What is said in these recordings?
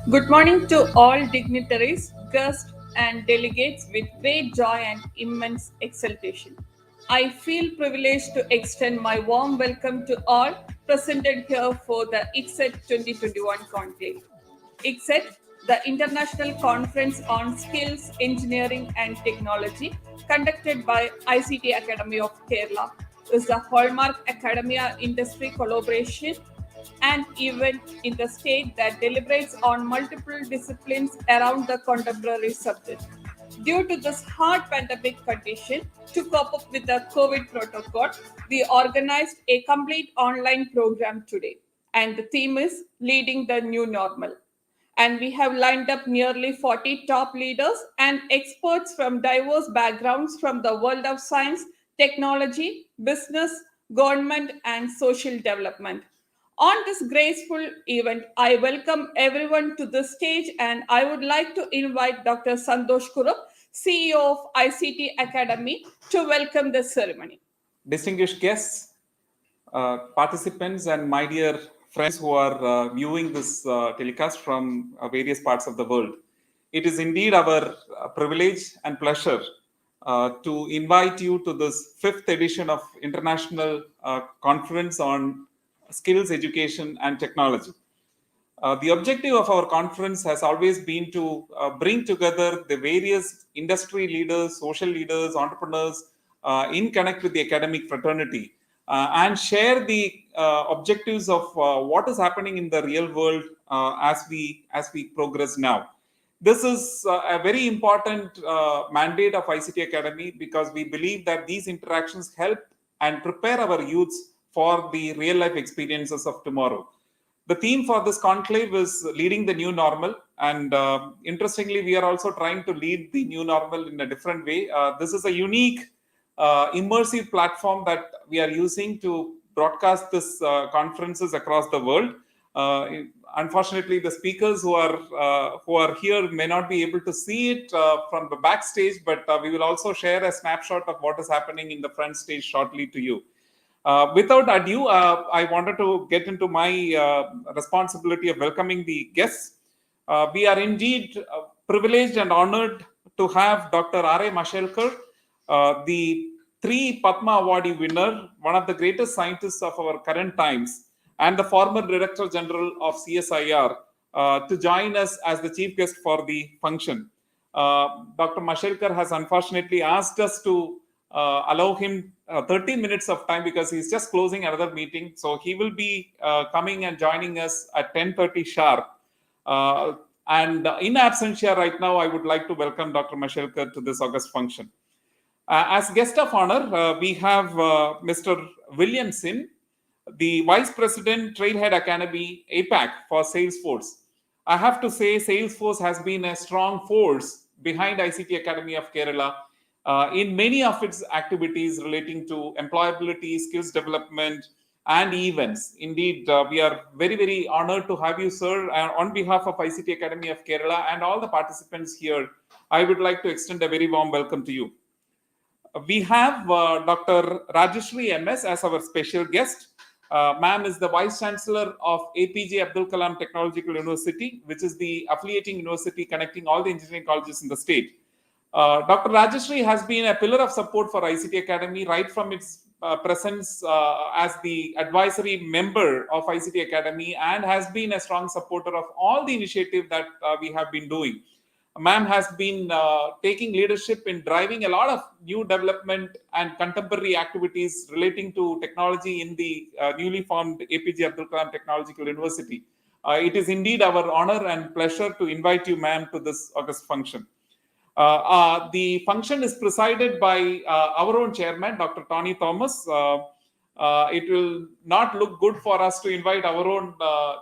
Good morning to all dignitaries, guests, and delegates with great joy and immense exultation. I feel privileged to extend my warm welcome to all presented here for the ICSET 2021 Conclave. ICSET, the International Conference on Skills, Engineering and Technology, conducted by ICT Academy of Kerala, is the hallmark academia industry collaboration an event in the state that deliberates on multiple disciplines around the contemporary subject. Due to this hard pandemic condition, to cope up with the COVID protocol, we organized a complete online program today. And the theme is Leading the New Normal. And we have lined up nearly 40 top leaders and experts from diverse backgrounds from the world of science, technology, business, government, and social development. On this graceful event, I welcome everyone to the stage and I would like to invite Dr. Santhosh Kurup, CEO of ICT Academy, to welcome the ceremony. Distinguished guests, participants, and my dear friends who are viewing this telecast from various parts of the world. It is indeed our privilege and pleasure to invite you to this 5th edition of International Conference on Skills, Education and Technology. The objective of our conference has always been to bring together the various industry leaders, social leaders, entrepreneurs in connect with the academic fraternity and share the objectives of what is happening in the real world as we progress now. This is a very important mandate of ICT Academy because we believe that these interactions help and prepare our youths for the real life experiences of tomorrow. The theme for this conclave is leading the new normal. And interestingly, we are also trying to lead the new normal in a different way. This is a unique, immersive platform that we are using to broadcast this conferences across the world. Unfortunately, the speakers who are here may not be able to see it from the backstage, but we will also share a snapshot of what is happening in the front stage shortly to you. Without ado, I wanted to get into my responsibility of welcoming the guests. We are indeed privileged and honored to have Dr. R.A. Mashelkar, the 3 Padma Awardee winner, one of the greatest scientists of our current times, and the former Director General of CSIR, to join us as the chief guest for the function. Dr. Mashelkar has unfortunately asked us to allow him 30 minutes of time because he's just closing another meeting. So he will be coming and joining us at 10:30 sharp. And in absentia right now, I would like to welcome Dr. Mashelkar to this August function. As guest of honor, we have Mr. Willaim, the Vice President, Trailhead Academy, APAC for Salesforce. I have to say Salesforce has been a strong force behind ICT Academy of Kerala in many of its activities relating to employability, skills development, and events. Indeed, we are very, very honored to have you, sir. On behalf of ICT Academy of Kerala and all the participants here, I would like to extend a very warm welcome to you. We have Dr. Rajasree MS as our special guest. Ma'am is the Vice Chancellor of APJ Abdul Kalam Technological University, which is the affiliating university connecting all the engineering colleges in the state. Dr. Rajasree has been a pillar of support for ICT Academy right from its presence as the advisory member of ICT Academy and has been a strong supporter of all the initiative that we have been doing. Ma'am has been taking leadership in driving a lot of new development and contemporary activities relating to technology in the newly formed APJ Abdul Kalam Technological University. It is indeed our honor and pleasure to invite you, ma'am, to this August function. The function is presided by our own chairman, Dr. Tony Thomas. It will not look good for us to invite our own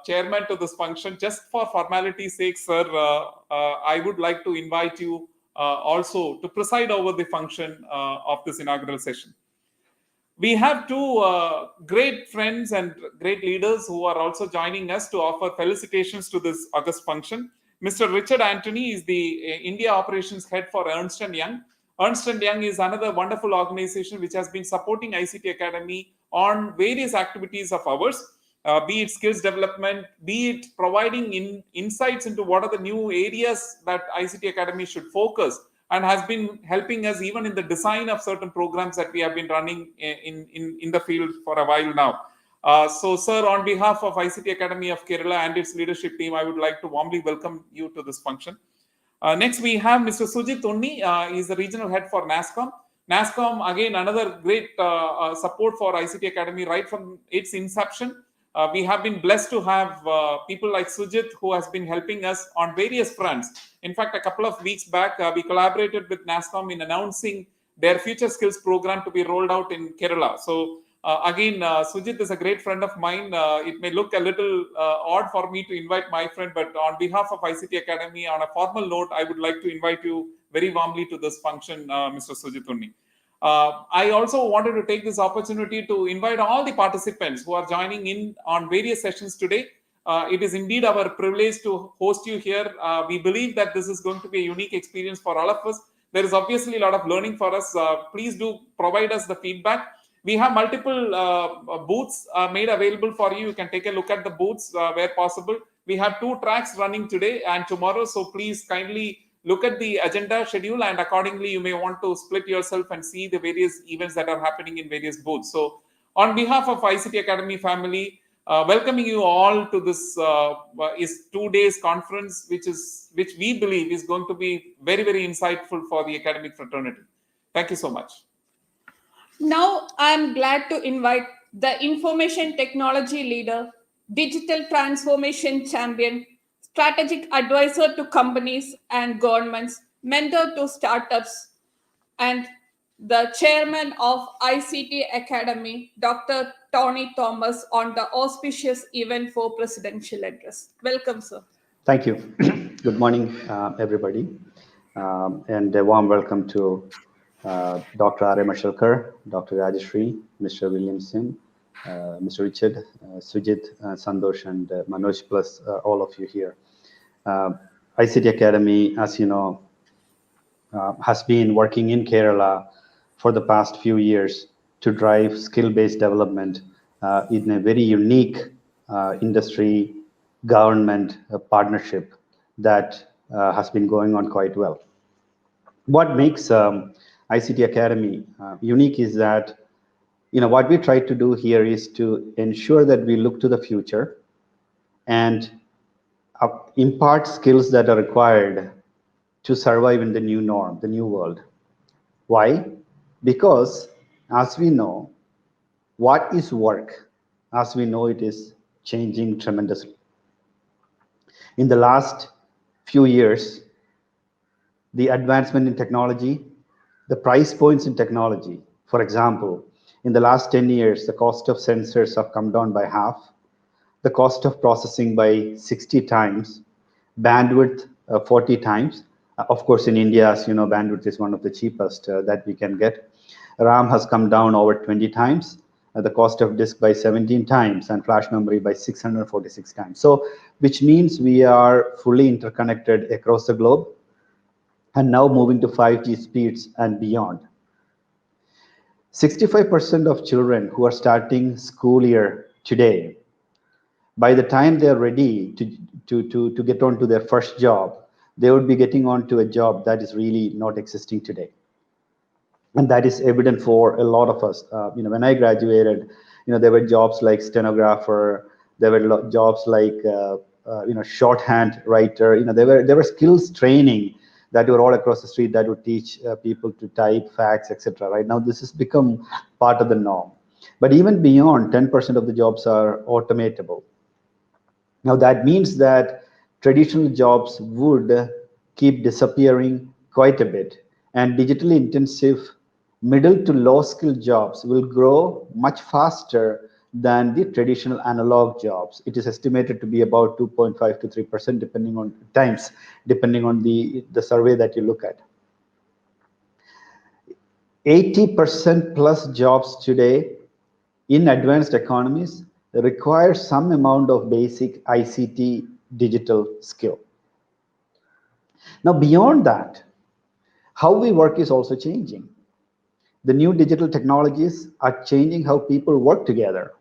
chairman to this function. Just for formality's sake, sir, I would like to invite you also to preside over the function of this inaugural session. We have 2 great friends and great leaders who are also joining us to offer felicitations to this August function. Mr. Richard Antony is the India Operations Head for Ernst & Young. Ernst & Young is another wonderful organization which has been supporting ICT Academy on various activities of ours. be it skills development, be it providing insights into what are the new areas that ICT Academy should focus, and has been helping us even in the design of certain programs that we have been running in the field for a while now. So, sir, on behalf of ICT Academy of Kerala and its leadership team, I would like to warmly welcome you to this function. Next, we have Mr. Sujith Unni. He is the regional head for NASSCOM. NASSCOM, again, another great support for ICT Academy right from its inception. We have been blessed to have people like Sujith, who has been helping us on various fronts. In fact, a couple of weeks back, we collaborated with NASSCOM in announcing their future skills program to be rolled out in Kerala. So again, Sujith is a great friend of mine. It may look a little odd for me to invite my friend, but on behalf of ICT Academy, on a formal note, I would like to invite you very warmly to this function, Mr. Sujith Unni. I also wanted to take this opportunity to invite all the participants who are joining in on various sessions today. It is indeed our privilege to host you here. We believe that this is going to be a unique experience for all of us. There is obviously a lot of learning for us. Please do provide us the feedback. We have multiple booths made available for you. You can take a look at the booths where possible. We have 2 tracks running today and tomorrow. So please kindly look at the agenda schedule, and accordingly you may want to split yourself and see the various events that are happening in various booths. So on behalf of ICT Academy family, welcoming you all to this is 2 days conference, which we believe is going to be very, very insightful for the academic fraternity. Thank you so much. Now, I am glad to invite the information technology leader, digital transformation champion, strategic advisor to companies and governments, mentor to startups, and the chairman of ICT Academy, Dr. Tony Thomas, on the auspicious event for presidential address. Welcome, sir. Thank you. Good morning, everybody, and a warm welcome to Dr. R. Mashelkar, Dr. Rajasree, Mr. Williamson, Mr. Richard, Sujith, Santhosh, and Manoj, plus all of you here. ICT Academy, as you know, has been working in Kerala for the past few years to drive skill-based development in a very unique industry government partnership that has been going on quite well. What makes ICT Academy unique is that, what we try to do here is to ensure that we look to the future and impart skills that are required to survive in the new norm, the new world. Why? Because as we know, what is work? As we know, it is changing tremendously. In the last few years, the advancement in technology, the price points in technology, for example, in the last 10 years, the cost of sensors have come down by half, the cost of processing by 60 times, bandwidth 40 times. Of course, in India, as you know, bandwidth is one of the cheapest that we can get. RAM has come down over 20 times, the cost of disk by 17 times, and flash memory by 646 times. So, which means we are fully interconnected across the globe, and now moving to 5G speeds and beyond. 65% of children who are starting school year today, by the time they're ready to get on to their first job, they would be getting on to a job that is really not existing today. And that is evident for a lot of us. When I graduated, there were jobs like stenographer, there were jobs like shorthand writer. There were skills training that were all across the street that would teach people to type, fax, etc. Right now, this has become part of the norm. But even beyond, 10% of the jobs are automatable. Now that means that traditional jobs would keep disappearing quite a bit, and digitally intensive middle to low skill jobs will grow much faster than the traditional analog jobs. It is estimated to be about 2.5 to 3% depending on the survey that you look at. 80% plus jobs today in advanced economies require some amount of basic ICT digital skill. Now, beyond that, how we work is also changing. The new digital technologies are changing how people work together.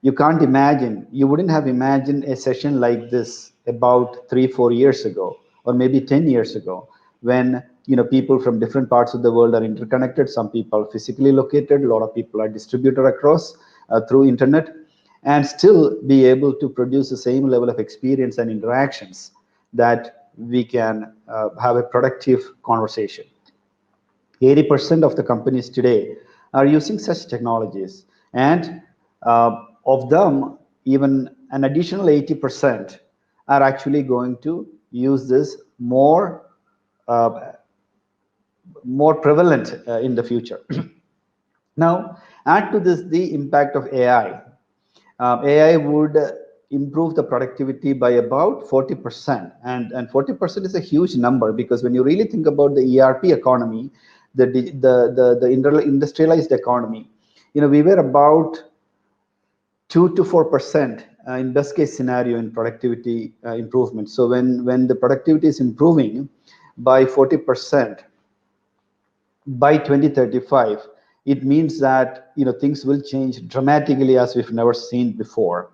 You can't imagine, you wouldn't have imagined a session like this about 3-4 years ago, or maybe 10 years ago, when people from different parts of the world are interconnected. Some people are physically located, a lot of people are distributed across through internet, and still be able to produce the same level of experience and interactions that we can have a productive conversation. 80% of the companies today are using such technologies, and of them, even an additional 80% are actually going to use this uh, more prevalent in the future. Now, add to this the impact of AI. AI would improve the productivity by about 40%, and 40% is a huge number, because when you really think about the ERP economy, the industrialized economy, we were about 2 to 4% in best case scenario in productivity improvement. So when the productivity is improving by 40% by 2035, it means that things will change dramatically as we've never seen before.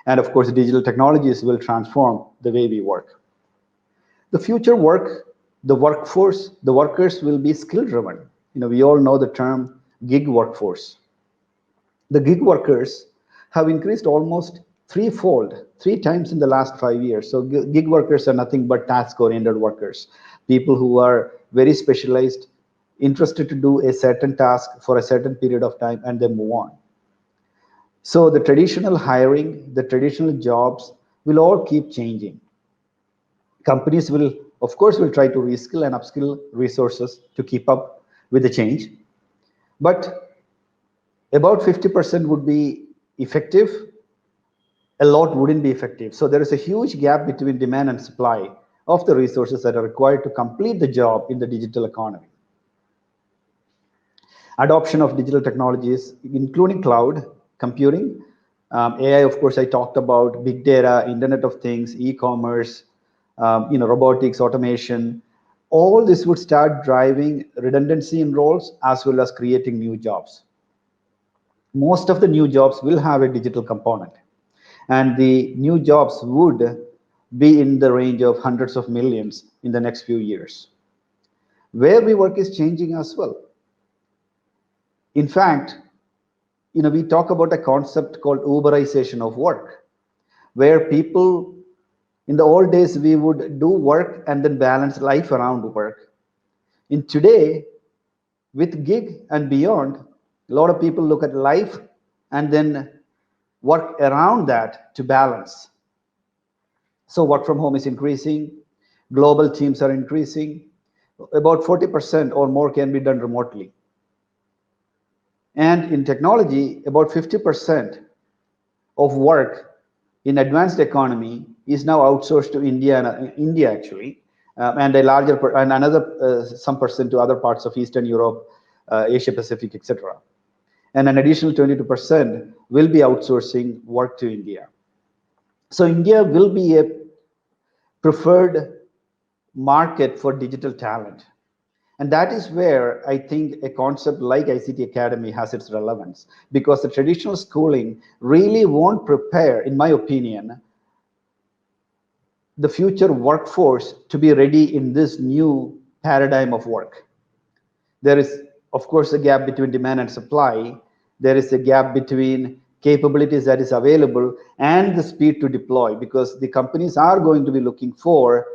And of course, digital technologies will transform the way we work. The future work, the workforce, the workers will be skill driven. We all know the term gig workforce. The gig workers have increased almost threefold, 3 times in the last 5 years. So gig workers are nothing but task-oriented workers, people who are very specialized, interested to do a certain task for a certain period of time, and then move on. So the traditional hiring, the traditional jobs will all keep changing. Companies will, of course, will try to reskill and upskill resources to keep up with the change. But about 50% would be effective, a lot wouldn't be effective. So there is a huge gap between demand and supply of the resources that are required to complete the job in the digital economy. Adoption of digital technologies, including cloud computing, AI, of course, I talked about big data, Internet of Things, e-commerce, robotics, automation. All this would start driving redundancy in roles as well as creating new jobs. Most of the new jobs will have a digital component, and the new jobs would be in the range of hundreds of millions in the next few years. Where we work is changing as well. In fact, we talk about a concept called Uberization of work, where people, in the old days, we would do work and then balance life around work. In today, with gig and beyond, a lot of people look at life and then work around that to balance. So work from home is increasing, global teams are increasing, about 40% or more can be done remotely. And in technology, about 50% of work in advanced economy is now outsourced to India actually, and a larger and another some percent to other parts of Eastern Europe, Asia Pacific, etc. And an additional 22% will be outsourcing work to India. So India will be a preferred market for digital talent. And that is where I think a concept like ICT Academy has its relevance, because the traditional schooling really won't prepare, in my opinion, the future workforce to be ready in this new paradigm of work. There is, of course, a gap between demand and supply. There is a gap between capabilities that is available and the speed to deploy, because the companies are going to be looking for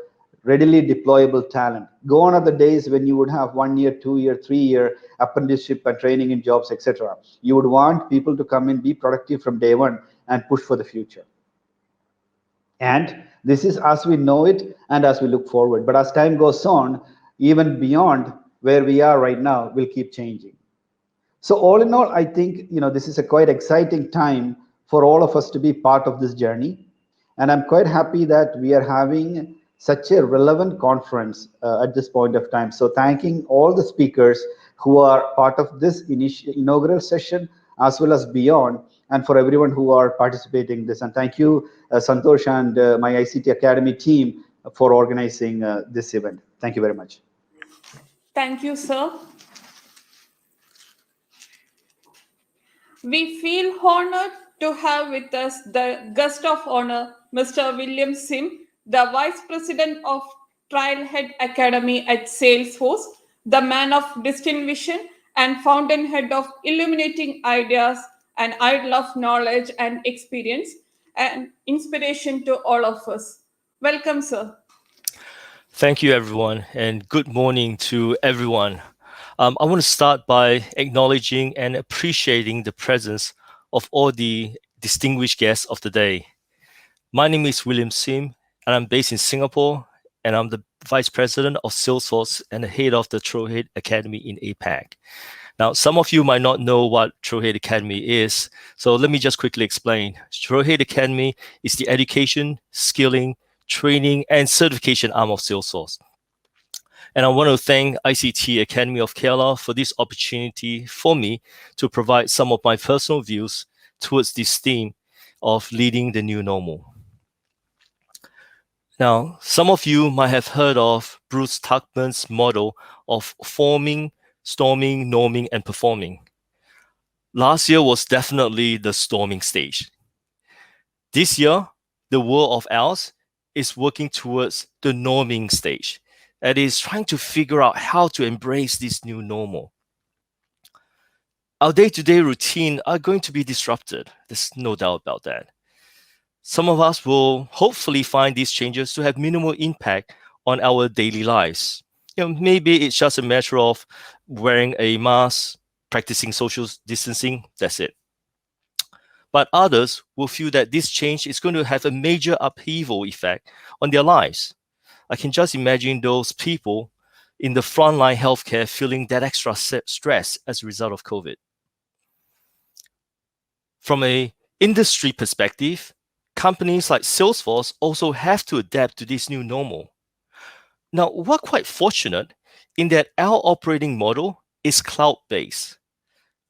readily deployable talent. Gone are the days when you would have 1 year, 2 year, 3 year apprenticeship and training in jobs, etc. You would want people to come in, be productive from day one, and push for the future. And this is as we know it and as we look forward. But as time goes on, even beyond where we are right now, will keep changing. So all in all, I think this is a quite exciting time for all of us to be part of this journey. And I'm quite happy that we are having such a relevant conference at this point of time. So thanking all the speakers who are part of this inaugural session as well as beyond, and for everyone who are participating in this. And thank you, Santhosh and my ICT Academy team for organizing this event. Thank you very much. Thank you, sir. We feel honored to have with us the guest of honor, Mr. Willaim Sim, the Vice President of Trailhead Academy at Salesforce, the man of distinction and fountainhead of illuminating ideas, an idol of knowledge and experience, and inspiration to all of us. Welcome, sir. Thank you, everyone, and good morning to everyone. I want to start by acknowledging and appreciating the presence of all the distinguished guests of the day. My name is Willaim Sim, and I'm based in Singapore, and I'm the Vice President of Salesforce and the head of the Trailhead Academy in APAC. Now, some of you might not know what Trailhead Academy is, so let me just quickly explain. Trailhead Academy is the education, skilling, training, and certification arm of Salesforce. And I want to thank ICT Academy of Kerala for this opportunity for me to provide some of my personal views towards this theme of leading the new normal. Now, some of you might have heard of Bruce Tuckman's model of forming, storming, norming, and performing. Last year was definitely the storming stage. This year, the world of ours is working towards the norming stage. That is trying to figure out how to embrace this new normal. Our day-to-day routine are going to be disrupted. There's no doubt about that. Some of us will hopefully find these changes to have minimal impact on our daily lives. Maybe it's just a matter of wearing a mask, practicing social distancing, that's it. But others will feel that this change is going to have a major upheaval effect on their lives. I can just imagine those people in the frontline healthcare feeling that extra stress as a result of COVID. From an industry perspective, companies like Salesforce also have to adapt to this new normal. Now, we're quite fortunate in that our operating model is cloud-based,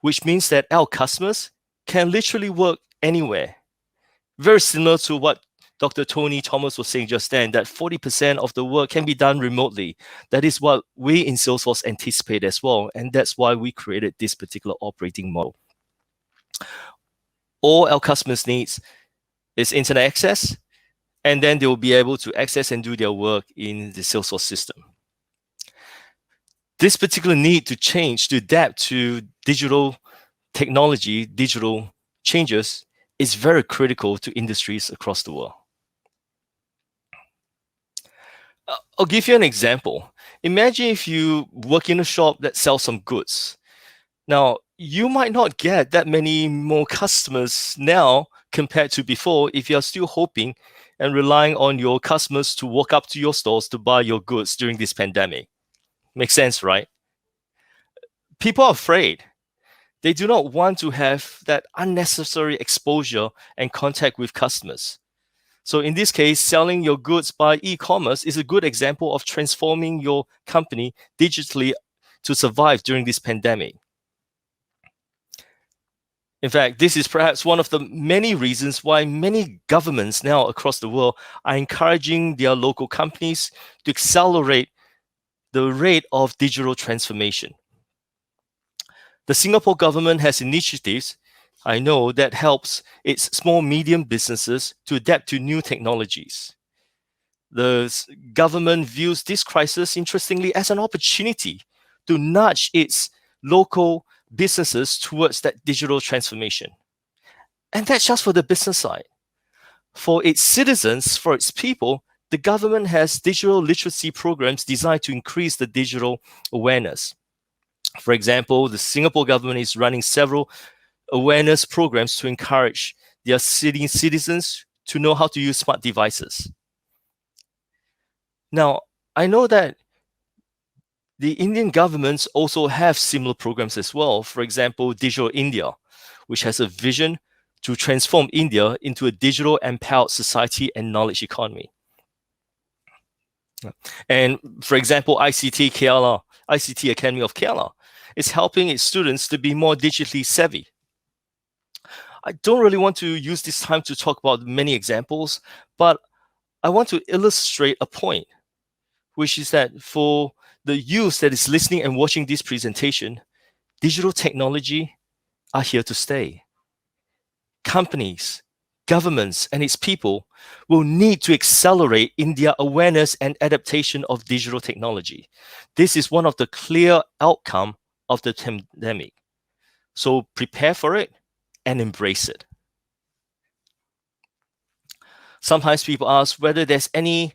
which means that our customers can literally work anywhere. Very similar to what Dr. Tony Thomas was saying just then, that 40% of the work can be done remotely. That is what we in Salesforce anticipate as well, and that's why we created this particular operating model. All our customers need is internet access, and then they will be able to access and do their work in the Salesforce system. This particular need to change, to adapt to digital technology, digital changes, is very critical to industries across the world. I'll give you an example. Imagine if you work in a shop that sells some goods. Now, you might not get that many more customers now compared to before if you're still hoping and relying on your customers to walk up to your stores to buy your goods during this pandemic. Makes sense, right? People are afraid. They do not want to have that unnecessary exposure and contact with customers. So in this case, selling your goods by e-commerce is a good example of transforming your company digitally to survive during this pandemic. In fact, this is perhaps one of the many reasons why many governments now across the world are encouraging their local companies to accelerate the rate of digital transformation. The Singapore government has initiatives, I know, that helps its small, medium businesses to adapt to new technologies. The government views this crisis, interestingly, as an opportunity to nudge its local businesses towards that digital transformation. And that's just for the business side. For its citizens, for its people, the government has digital literacy programs designed to increase the digital awareness. For example, the Singapore government is running several awareness programs to encourage their citizens to know how to use smart devices. Now, I know that the Indian governments also have similar programs as well. For example, Digital India, which has a vision to transform India into a digital empowered society and knowledge economy. And for example, ICT Academy of Kerala is helping its students to be more digitally savvy. I don't really want to use this time to talk about many examples, but I want to illustrate a point, which is that for the youth that is listening and watching this presentation, digital technology are here to stay. companies, governments, and its people will need to accelerate in their awareness and adaptation of digital technology. This is one of the clear outcomes of the pandemic. So prepare for it and embrace it. Sometimes people ask whether there's any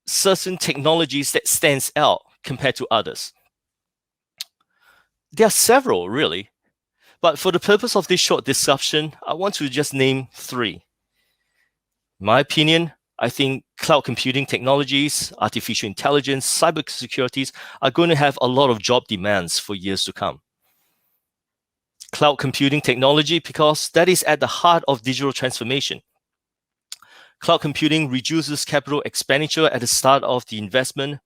certain technologies that stands out compared to others. There are several, really. But for the purpose of this short discussion, I want to just name 3. In my opinion, I think cloud computing technologies, artificial intelligence, cybersecurity are going to have a lot of job demands for years to come. Cloud computing technology, because that is at the heart of digital transformation. Cloud computing reduces capital expenditure at the start of the investment,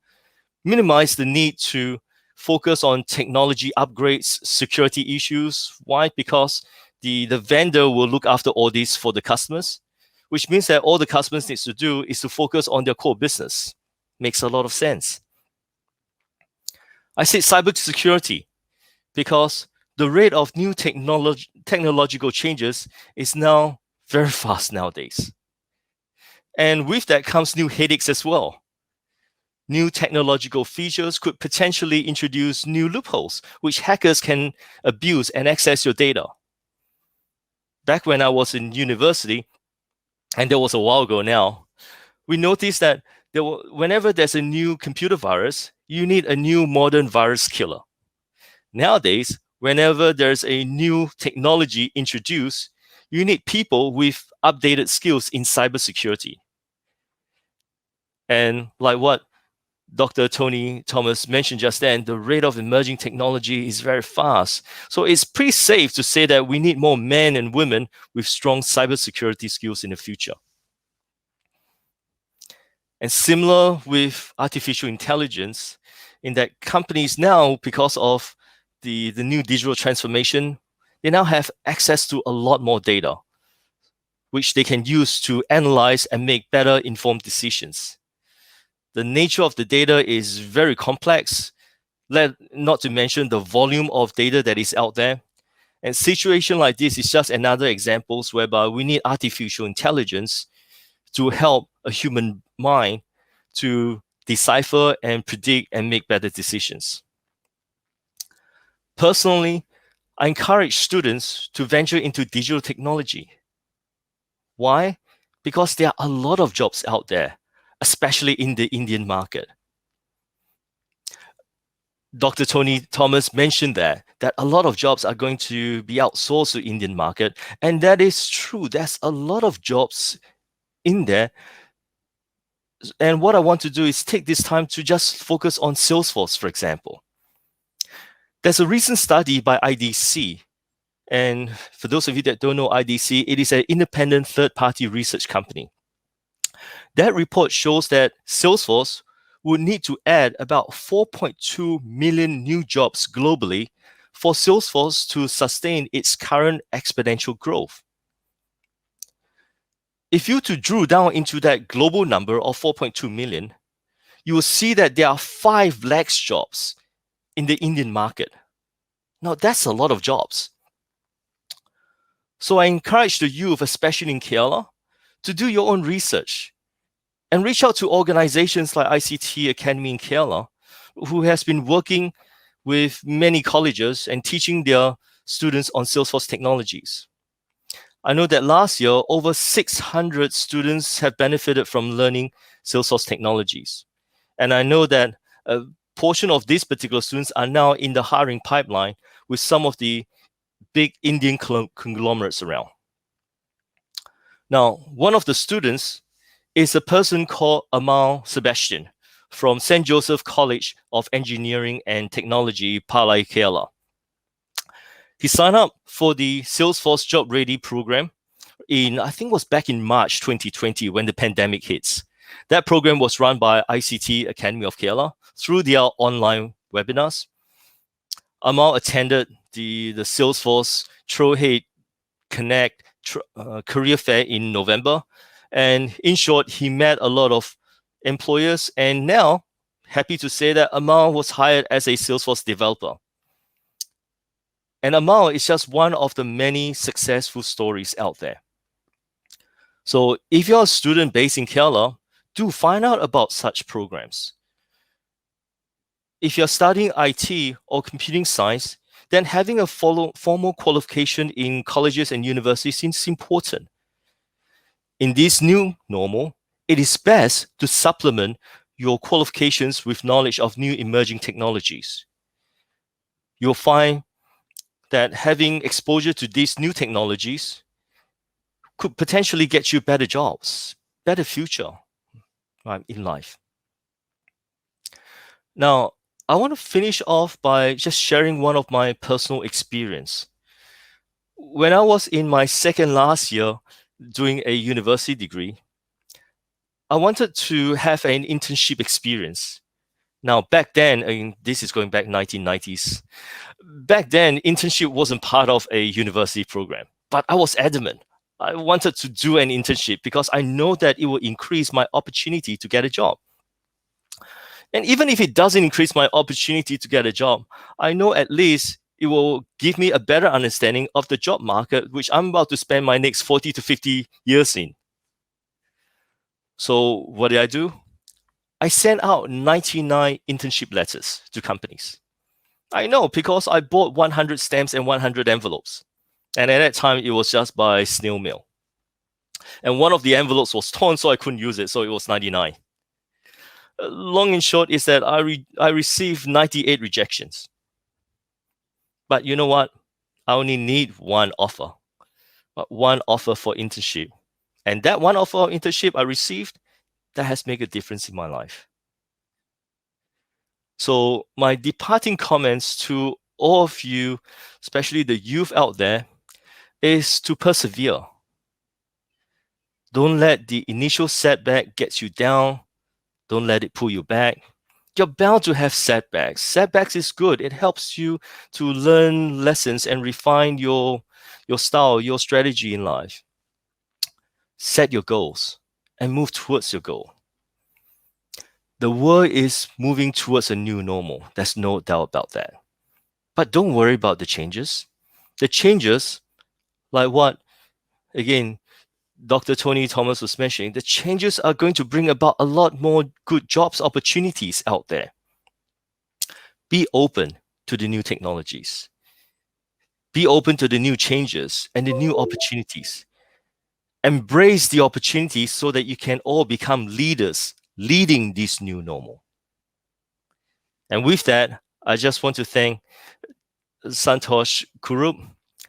minimize the need to focus on technology upgrades, security issues. Why? Because the vendor will look after all this for the customers, which means that all the customers need to do is to focus on their core business. Makes a lot of sense. I said cybersecurity because the rate of new technological changes is now very fast nowadays. And with that comes new headaches as well. New technological features could potentially introduce new loopholes, which hackers can abuse and access your data. Back when I was in university, and that was a while ago now, we noticed that whenever there's a new computer virus, you need a new modern virus killer. Nowadays, whenever there's a new technology introduced, you need people with updated skills in cybersecurity. And like what Dr. Tony Thomas mentioned just then, the rate of emerging technology is very fast. So it's pretty safe to say that we need more men and women with strong cybersecurity skills in the future. And similar with artificial intelligence, in that companies now, because of the new digital transformation, they now have access to a lot more data, which they can use to analyze and make better informed decisions. The nature of the data is very complex, not to mention the volume of data that is out there. And situation like this is just another example whereby we need artificial intelligence to help a human mind to decipher and predict and make better decisions. Personally, I encourage students to venture into digital technology. Why? Because there are a lot of jobs out there, especially in the Indian market. Dr. Tony Thomas mentioned that a lot of jobs are going to be outsourced to Indian market, and that is true. There's a lot of jobs in there. And what I want to do is take this time to just focus on Salesforce, for example. There's a recent study by IDC, and for those of you that don't know IDC, it is an independent third-party research company. That report shows that Salesforce would need to add about 4.2 million new jobs globally for Salesforce to sustain its current exponential growth. If you to drill down into that global number of 4.2 million, you will see that there are 5 lakh jobs in the Indian market. Now, that's a lot of jobs. So I encourage the youth, especially in Kerala, to do your own research and reach out to organizations like ICTAK Academy in Kerala, who has been working with many colleges and teaching their students on Salesforce technologies. I know that last year, over 600 students have benefited from learning Salesforce technologies. And I know that a portion of these particular students are now in the hiring pipeline with some of the big Indian conglomerates around. Now, one of the students is a person called Amal Sebastian from St. Joseph College of Engineering and Technology, Palai, Kerala. He signed up for the Salesforce Job Ready program I think it was back in March 2020 when the pandemic hits. That program was run by ICT Academy of Kerala through their online webinars. Amal attended the Salesforce Trailhead Connect career fair in November. And in short, he met a lot of employers, and now, happy to say that Amal was hired as a Salesforce developer. And Amal is just one of the many successful stories out there. So if you're a student based in Kerala, do find out about such programs. If you're studying IT or computing science, then having a formal qualification in colleges and universities is important. In this new normal, it is best to supplement your qualifications with knowledge of new emerging technologies. You'll find that having exposure to these new technologies could potentially get you better jobs, better future in life. Now, I want to finish off by just sharing one of my personal experience. When I was in my second last year doing a university degree, I wanted to have an internship experience. Now, back then, this is going back 1990s. Back then, internship wasn't part of a university program, but I was adamant. I wanted to do an internship because I know that it will increase my opportunity to get a job. And even if it doesn't increase my opportunity to get a job, I know at least it will give me a better understanding of the job market, which I'm about to spend my next 40 to 50 years in. So what did I do? I sent out 99 internship letters to companies. I know because I bought 100 stamps and 100 envelopes. And at that time, it was just by snail mail. And one of the envelopes was torn, so I couldn't use it. So it was 99. Long and short is that I received 98 rejections. But you know what? I only need one offer for internship. And that one offer of internship I received, that has made a difference in my life. So my departing comments to all of you, especially the youth out there, is to persevere. Don't let the initial setback get you down. Don't let it pull you back. You're bound to have setbacks. Setbacks is good. It helps you to learn lessons and refine your style, your strategy in life. Set your goals and move towards your goal. The world is moving towards a new normal. There's no doubt about that. But don't worry about the changes. The changes, like what, again, Dr. Tony Thomas was mentioning, the changes are going to bring about a lot more good jobs opportunities out there. Be open to the new technologies. Be open to the new changes and the new opportunities. Embrace the opportunities so that you can all become leaders leading this new normal. And with that, I just want to thank Santhosh Kurup,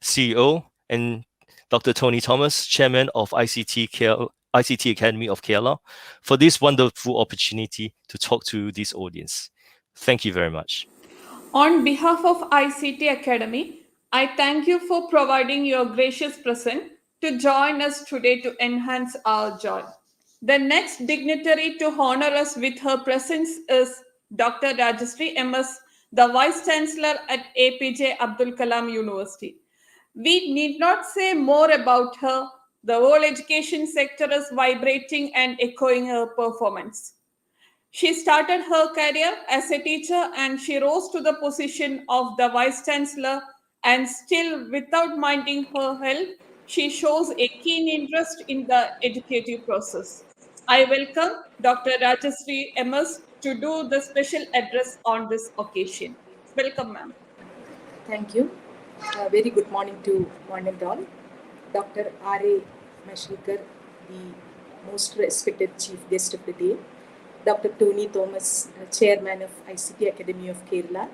CEO, and Dr. Tony Thomas, Chairman of ICT Academy of Kerala, for this wonderful opportunity to talk to this audience. Thank you very much. On behalf of ICT Academy, I thank you for providing your gracious presence to join us today to enhance our joy. The next dignitary to honor us with her presence is Dr. Rajasree MS, the Vice Chancellor at APJ Abdul Kalam University. We need not say more about her. The whole education sector is vibrating and echoing her performance. She started her career as a teacher and she rose to the position of the Vice Chancellor, and still, without minding her health, she shows a keen interest in the educative process. I welcome Dr. Rajasree MS to do the special address on this occasion. Welcome, ma'am. Thank you. Very good morning to one and all. Dr. R.A. Mashelkar, the most respected chief guest of the day. Dr. Tony Thomas, Chairman of ICT Academy of Kerala.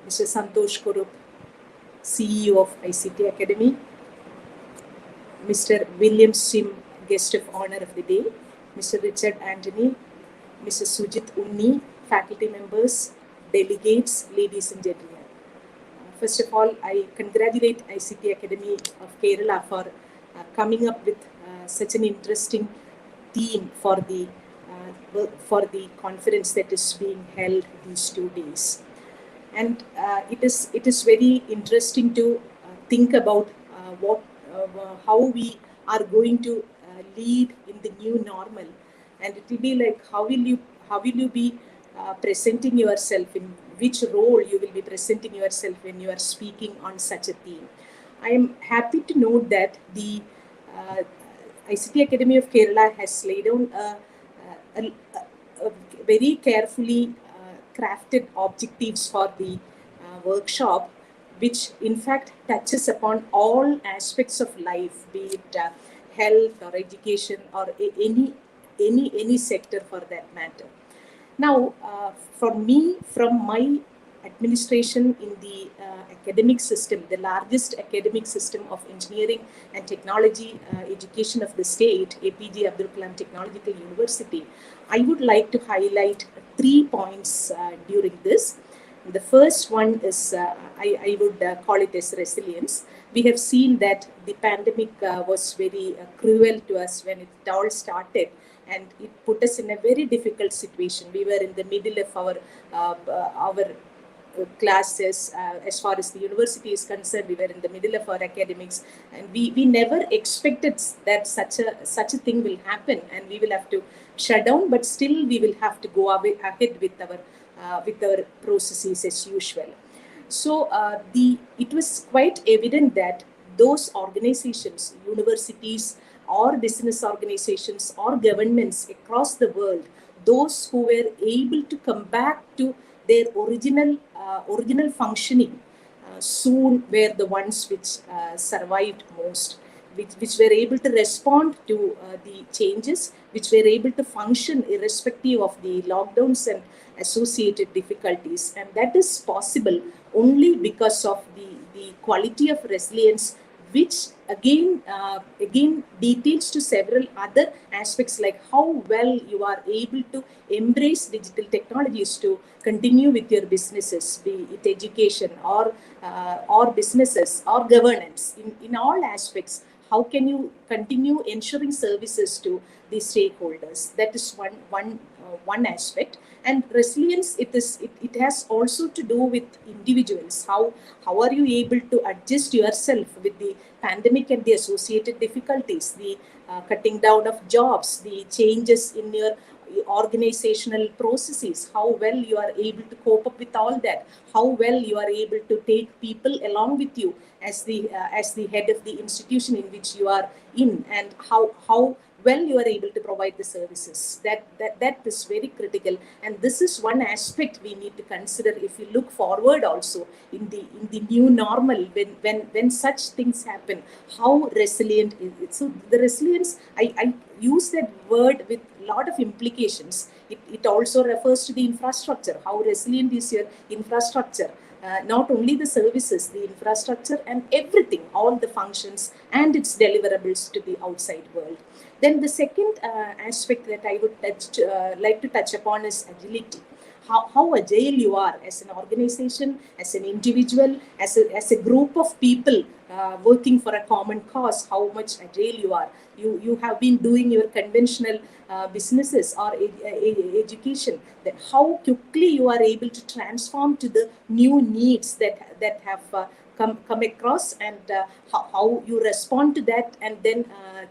Mr. Santhosh Kurup, CEO of ICT Academy. Mr. Willaim Sim, guest of honor of the day. Mr. Richard Antony, Mrs. Sujith Unni, faculty members, delegates, ladies and gentlemen. First of all, I congratulate ICT Academy of Kerala for coming up with such an interesting theme for the conference that is being held these 2 days. And it is very interesting to think about how we are going to lead in the new normal, and it will be like how will you be presenting yourself, in which role you will be presenting yourself when you are speaking on such a theme. I am happy to note that the ICT Academy of Kerala has laid down a very carefully crafted objectives for the workshop, which in fact touches upon all aspects of life, be it health or education or any sector for that matter. Now, for me, from my administration in the academic system, the largest academic system of engineering and technology education of the state, APJ Abdul Kalam Technological University, I would like to highlight 3 points during this. The first one is, I would call it as resilience. We have seen that the pandemic was very cruel to us when it all started, and it put us in a very difficult situation. We were in the middle of our classes. As far as the university is concerned, we were in the middle of our academics, and we never expected that such a thing will happen, and we will have to shut down, but still we will have to go ahead with our processes as usual. So it was quite evident that those organizations, universities or business organizations or governments across the world, those who were able to come back to their original functioning soon were the ones which survived most, which were able to respond to the changes, which were able to function irrespective of the lockdowns and associated difficulties. And that is possible only because of the quality of resilience, which again details to several other aspects, like how well you are able to embrace digital technologies to continue with your businesses, be it education or businesses or governance. In all aspects, how can you continue ensuring services to the stakeholders? That is one aspect. And resilience, it has also to do with individuals. How are you able to adjust yourself with the pandemic and the associated difficulties, the cutting down of jobs, the changes in your organizational processes, how well you are able to cope up with all that, how well you are able to take people along with you as the head of the institution in which you are in, and how well you are able to provide the services. That is very critical, and this is one aspect we need to consider if we look forward also in the new normal, when such things happen. How resilient is it? So the resilience, I use that word with a lot of implications. It also refers to the infrastructure. How resilient is your infrastructure? Not only the services, the infrastructure and everything, all the functions and its deliverables to the outside world. Then the second aspect that I would like to touch upon is agility. How agile you are as an organization, as an individual, as a group of people working for a common cause, how much agile you are. You have been doing your conventional businesses or education, that how quickly you are able to transform to the new needs that have come across, and how you respond to that, and then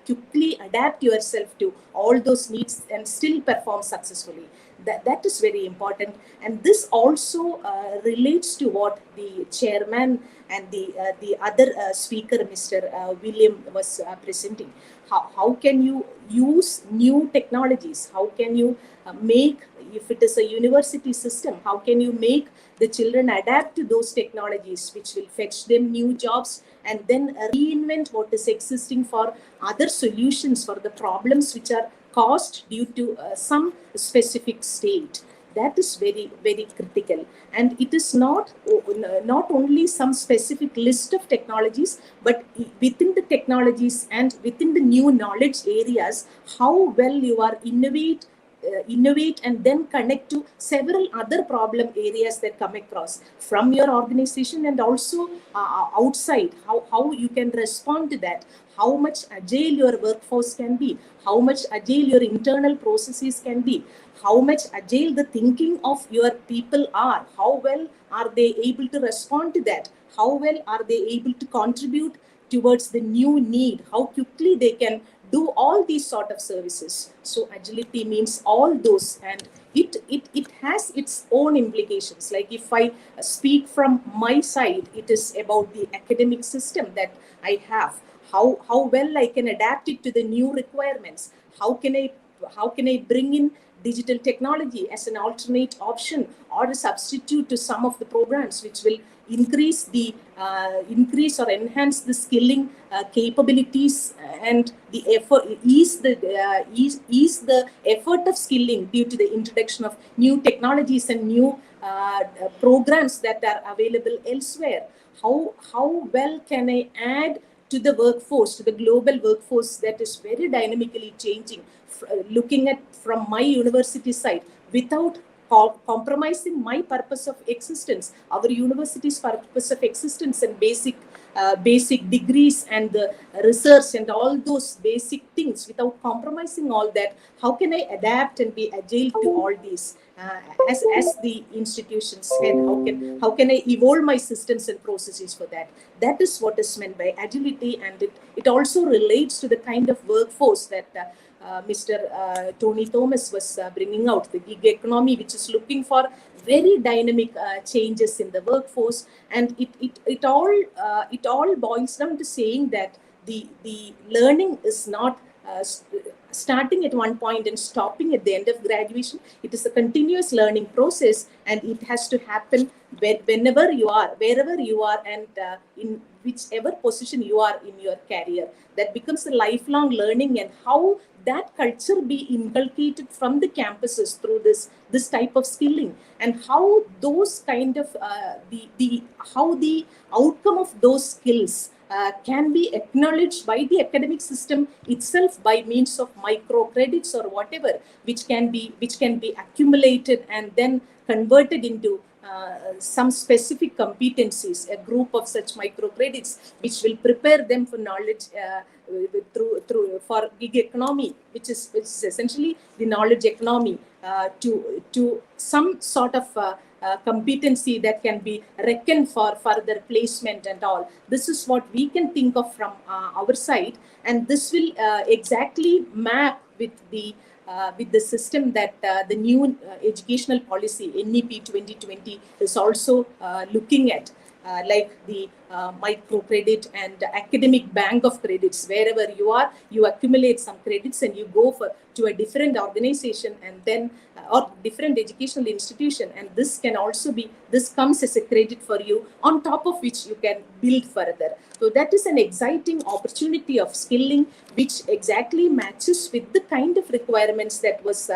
quickly adapt yourself to all those needs and still perform successfully. That is very important, and this also relates to what the chairman and the other speaker, Mr. Willaim, was presenting. How can you use new technologies? How can you make, if it is a university system, how can you make the children adapt to those technologies which will fetch them new jobs, and then reinvent what is existing for other solutions for the problems which are caused due to some specific state. That is very, very critical. And it is not only some specific list of technologies, but within the technologies and within the new knowledge areas, how well you are innovate and then connect to several other problem areas that come across from your organization and also outside, how you can respond to that, how much agile your workforce can be, how much agile your internal processes can be, how much agile the thinking of your people are, how well are they able to respond to that, how well are they able to contribute towards the new need, how quickly they can do all these sort of services. So agility means all those, and it has its own implications. Like if I speak from my side, it is about the academic system that I have, how well I can adapt it to the new requirements. How can I bring in digital technology as an alternate option or a substitute to some of the programs which will increase or enhance the skilling capabilities and the effort, ease the effort of skilling due to the introduction of new technologies and new programs that are available elsewhere. How well can I add to the workforce, to the global workforce that is very dynamically changing, looking at from my university side, without compromising my purpose of existence, our university's purpose of existence, and basic degrees and the research and all those basic things, without compromising all that. How can I adapt and be agile to all these? As the institution's head, how can I evolve my systems and processes for that? That is what is meant by agility, and it also relates to the kind of workforce that Mr. Tony Thomas was bringing out, the gig economy, which is looking for very dynamic changes in the workforce. And it all boils down to saying that the learning is not starting at one point and stopping at the end of graduation. It is a continuous learning process, and it has to happen whenever you are, wherever you are, and in whichever position you are in your career. That becomes a lifelong learning, and how that culture be inculcated from the campuses through this type of skilling, and how those kind of how the outcome of those skills can be acknowledged by the academic system itself by means of micro credits or whatever, which can be accumulated and then converted into some specific competencies, a group of such micro credits, which will prepare them for knowledge for gig economy, which is essentially the knowledge economy, to some sort of competency that can be reckoned for further placement and all. This is what we can think of from our side, and this will exactly map with the system that the new educational policy NEP 2020 is also looking at, like the microcredit and academic bank of credits. Wherever you are, you accumulate some credits and you go to a different organization and then or different educational institution, and this comes as a credit for you, on top of which you can build further. So that is an exciting opportunity of skilling, which exactly matches with the kind of requirements that was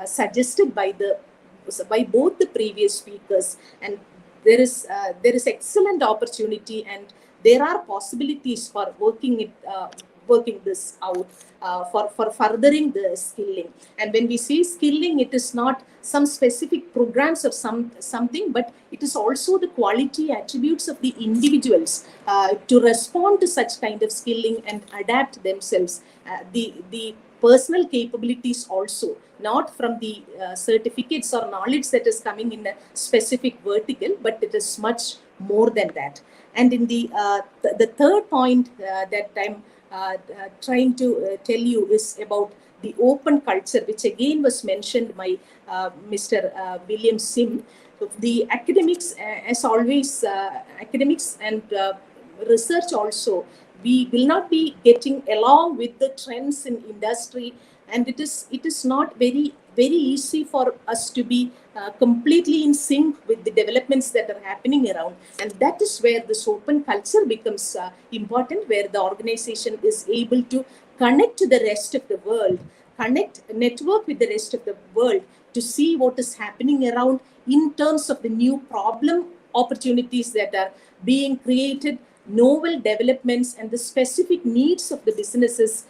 suggested by both the previous speakers. And there is excellent opportunity, and there are possibilities for working this out for furthering the skilling. And when we say skilling, it is not some specific programs of something, but it is also the quality attributes of the individuals to respond to such kind of skilling and adapt themselves. The personal capabilities also, not from the certificates or knowledge that is coming in a specific vertical, but it is much more than that. And in the third point that I'm trying to tell you is about the open culture, which again was mentioned by Mr. Willaim Sim. So the academics, as always, academics and research also, we will not be getting along with the trends in industry, and it is not very easy for us to be completely in sync with the developments that are happening around. And that is where this open culture becomes important, where the organization is able to connect to the rest of the world, network with the rest of the world, to see what is happening around in terms of the new problem opportunities that are being created, novel developments, and the specific needs of the businesses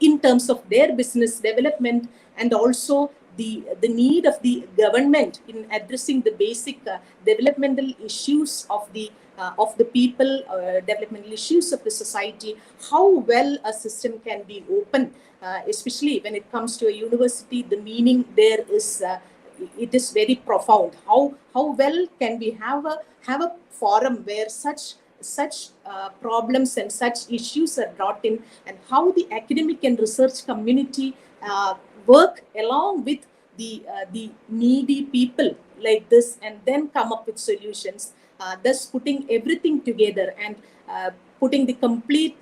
in terms of their business development, and also the need of the government in addressing the basic developmental issues of the people, developmental issues of the society. How well a system can be open, especially when it comes to a university, the meaning there is it is very profound. How well can we have a forum where such problems and such issues are brought in, and how the academic and research community work along with the needy people like this, and then come up with solutions, thus putting everything together and putting the complete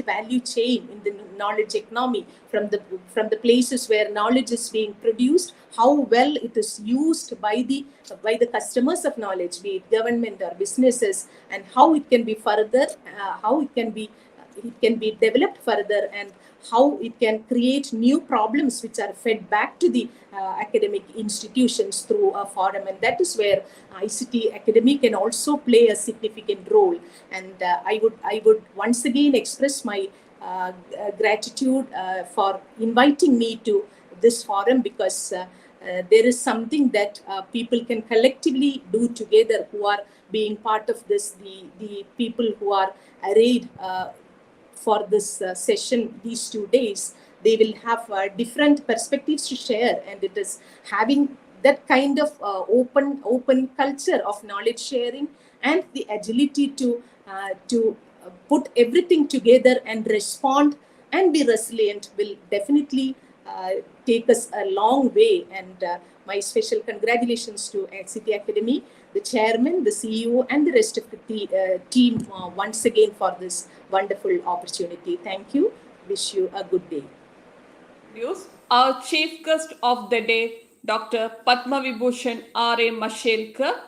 value chain in the knowledge economy, from the places where knowledge is being produced, how well it is used by the customers of knowledge, be it government or businesses, and how it can be further, how it can be developed further, and how it can create new problems which are fed back to the academic institutions through a forum. And that is where ICT Academy can also play a significant role. And I would once again express my gratitude for inviting me to this forum, because there is something that people can collectively do together who are being part of this, the people who are arrayed for this session these 2 days. They will have different perspectives to share, and it is having that kind of open culture of knowledge sharing and the agility to put everything together and respond and be resilient will definitely take us a long way. And my special congratulations to ICT Academy, the chairman, the CEO, and the rest of the team once again for this wonderful opportunity. Thank you. Wish you a good day. Our chief guest of the day, Dr. Padma Vibhushan R.A. Mashelkar,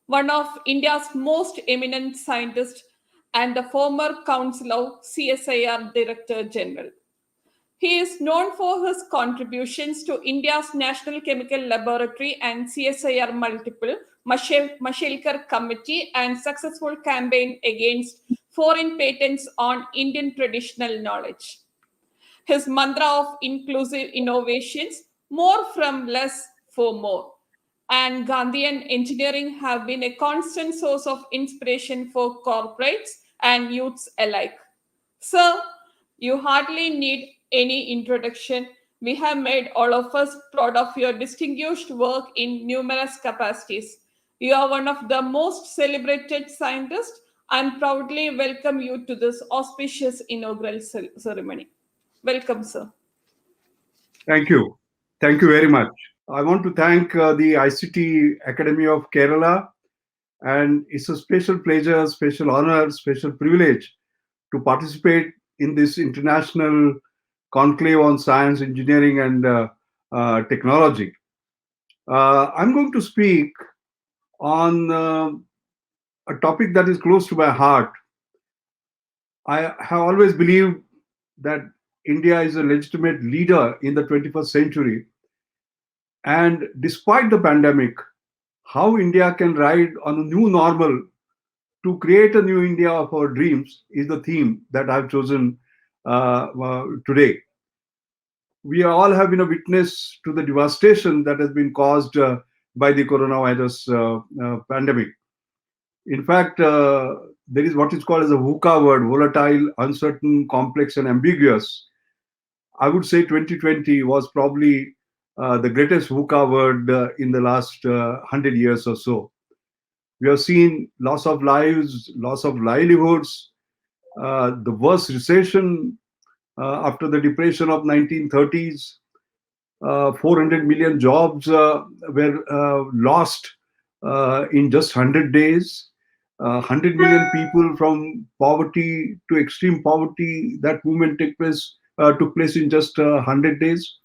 one of India's most eminent scientists and the former counsel of CSIR Director General. He is known for his contributions to India's National Chemical Laboratory and CSIR multiple Mashelkar Committee and successful campaign against foreign patents on Indian traditional knowledge. His mantra of inclusive innovations, more from less for more, and Gandhian engineering have been a constant source of inspiration for corporates and youths alike. Sir, you hardly need any introduction. We have made all of us proud of your distinguished work in numerous capacities. You are one of the most celebrated scientists and proudly welcome you to this auspicious inaugural ceremony. Welcome, sir. Thank you. Thank you very much. I want to thank the ICT Academy of Kerala, and it's a special pleasure, special honor, special privilege to participate in this international conclave on science, engineering, and technology. I'm going to speak on a topic that is close to my heart. I have always believed that India is a legitimate leader in the 21st century. And despite the pandemic, how India can ride on a new normal to create a new India of our dreams is the theme that I've chosen today. We all have been a witness to the devastation that has been caused by the coronavirus pandemic. In fact, there is what is called as a VUCA word: volatile, uncertain, complex, and ambiguous. I would say 2020 was probably the greatest VUCA word in the last 100 years or so. We have seen loss of lives, loss of livelihoods, the worst recession after the depression of 1930s. 400 million jobs were lost in just 100 days. 100 million people from poverty to extreme poverty, that movement took place in just 100 days.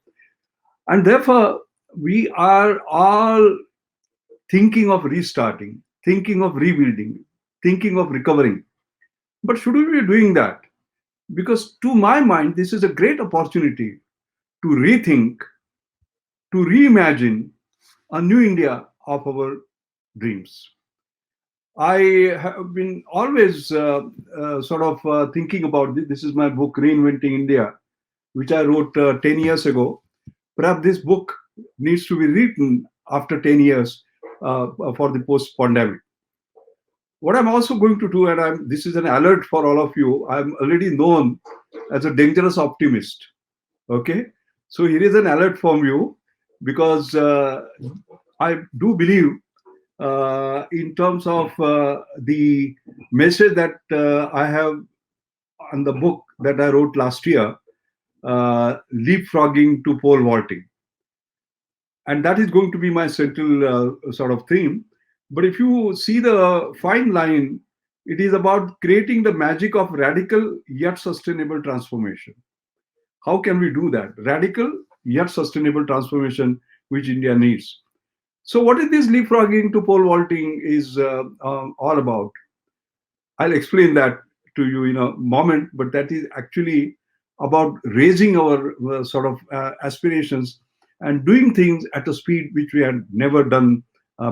And therefore, we are all thinking of restarting, thinking of rebuilding, thinking of recovering. But should we be doing that? Because to my mind, this is a great opportunity to rethink, to reimagine a new India of our dreams. I have been always thinking about this. This is my book, Reinventing India, which I wrote 10 years ago. Perhaps this book needs to be written after 10 years for the post-pandemic. What I'm also going to do, and this is an alert for all of you, I'm already known as a dangerous optimist. Okay? So here is an alert from you, because I do believe in terms of the message that I have on the book that I wrote last year, leapfrogging to pole vaulting. And that is going to be my central sort of theme. But if you see the fine line, it is about creating the magic of radical yet sustainable transformation. How can we do that? Radical yet sustainable transformation, which India needs. So, what is this leapfrogging to pole vaulting is all about? I'll explain that to you in a moment, but that is actually about raising our sort of aspirations and doing things at a speed which we had never done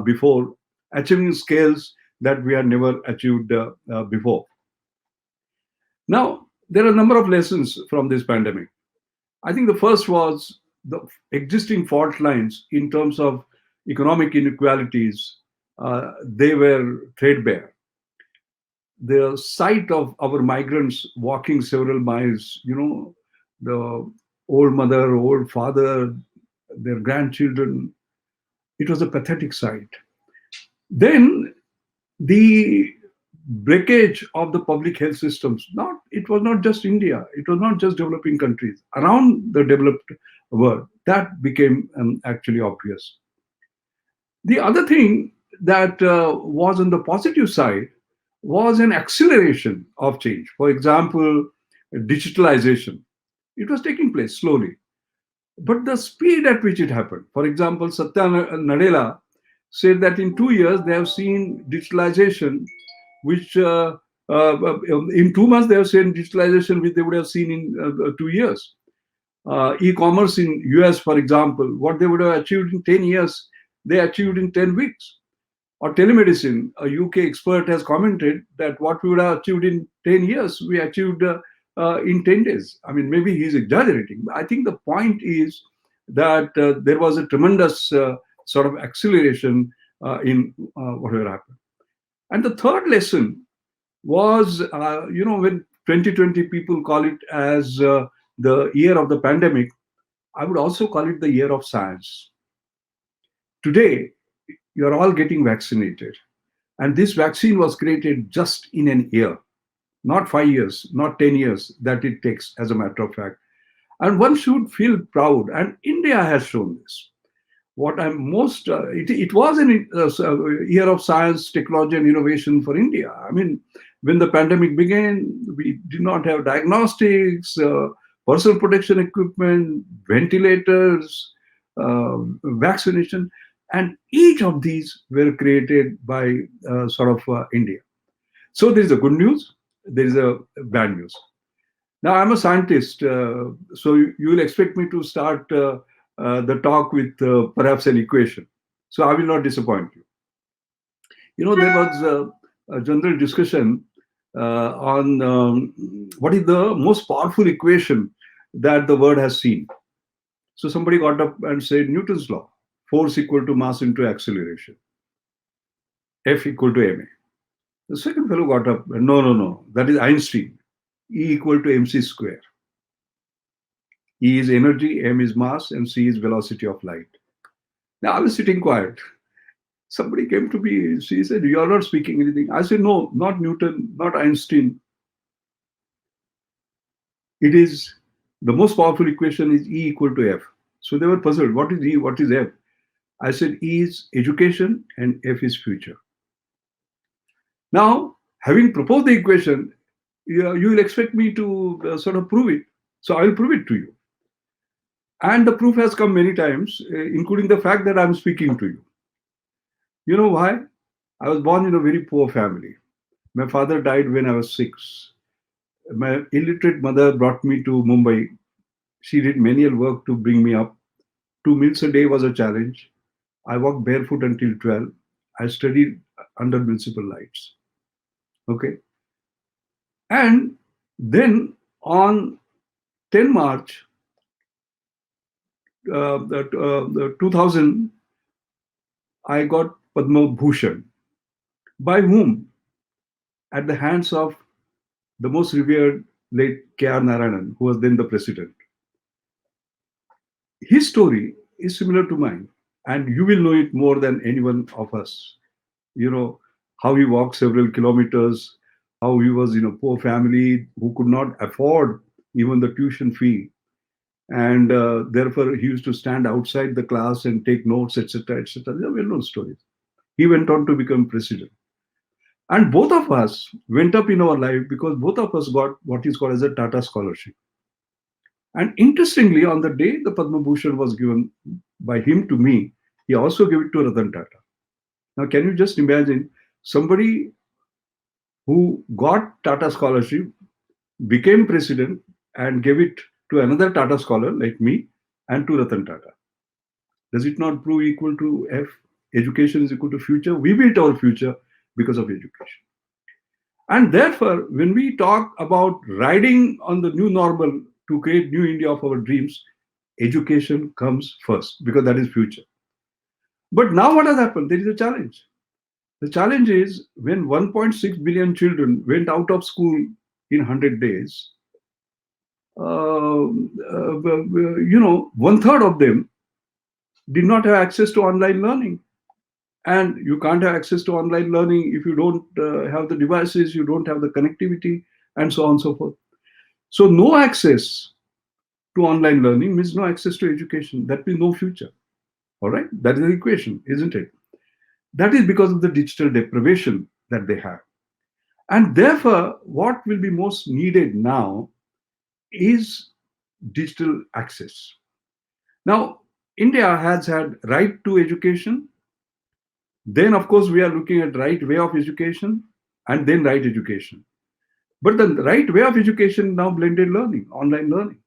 before, achieving scales that we had never achieved before. Now, there are a number of lessons from this pandemic. I think the first was the existing fault lines in terms of economic inequalities, they were threadbare. The sight of our migrants walking several miles, the old mother, old father, their grandchildren, it was a pathetic sight. Then the breakage of the public health systems, it was not just India, it was not just developing countries, around the developed world, that became actually obvious. The other thing that was on the positive side was an acceleration of change. For example, digitalization. It was taking place slowly, but the speed at which it happened. For example, Satya Nadella said that in 2 years they have seen digitalization, which in 2 months they have seen digitalization which they would have seen in 2 years. E-commerce in US, for example, what they would have achieved in 10 years, they achieved in 10 weeks. Or telemedicine, a UK expert has commented that what we would have achieved in 10 years, we achieved in 10 days. I mean, maybe he's exaggerating. But I think the point is that there was a tremendous sort of acceleration in whatever happened. And the third lesson was, when 2020 people call it as the year of the pandemic, I would also call it the year of science. Today, you're all getting vaccinated. And this vaccine was created just in an year, not 5 years, not 10 years that it takes, as a matter of fact. And one should feel proud. And India has shown this. What I'm most, it was a year of science, technology, and innovation for India. I mean, when the pandemic began, we did not have diagnostics, personal protection equipment, ventilators, vaccination. And each of these were created by India. So there is a good news, there is a bad news. Now, I'm a scientist, so you will expect me to start the talk with perhaps an equation. So I will not disappoint you. There was a general discussion on what is the most powerful equation that the world has seen. So somebody got up and said Newton's law, force equal to mass into acceleration, F equal to ma. The second fellow got up and no, that is Einstein, E equal to mc square. E is energy, m is mass, and c is velocity of light. Now I was sitting quiet. Somebody came to me, she said, you are not speaking anything. I said, no, not Newton, not Einstein. It is, the most powerful equation is E equal to F. So they were puzzled, what is E, what is F? I said, E is education and F is future. Now, having proposed the equation, you will expect me to sort of prove it. So I will prove it to you. And the proof has come many times, including the fact that I'm speaking to you. You know why? I was born in a very poor family. My father died when I was 6. My illiterate mother brought me to Mumbai. She did menial work to bring me up. 2 meals a day was a challenge. I walked barefoot until 12. I studied under municipal lights. Okay. And then on 10 March, the 2000, I got Padma Bhushan. By whom? At the hands of the most revered late K.R. Narayanan, who was then the president. His story is similar to mine, and you will know it more than anyone of us. How he walked several kilometers, how he was in a poor family who could not afford even the tuition fee. And therefore, he used to stand outside the class and take notes, etc., etc. These are well-known stories. He went on to become president. And both of us went up in our life because both of us got what is called as a Tata Scholarship. And interestingly, on the day the Padma Bhushan was given by him to me, he also gave it to Ratan Tata. Now, can you just imagine somebody who got Tata Scholarship, became president, and gave it to another Tata scholar like me and to Ratan Tata? Does it not prove equal to F? Education is equal to future. We built our future because of education. And therefore, when we talk about riding on the new normal to create new India of our dreams, education comes first because that is future. But now what has happened? There is a challenge. The challenge is when 1.6 billion children went out of school in 100 days, 1/3 of them did not have access to online learning. And you can't have access to online learning if you don't have the devices, you don't have the connectivity, and so on and so forth. So no access to online learning means no access to education. That means no future. All right? That is the equation, isn't it? That is because of the digital deprivation that they have. And therefore, what will be most needed now is digital access. Now, India has had right to education. Then, of course, we are looking at right way of education and then right education. But the right way of education now blended learning, online learning.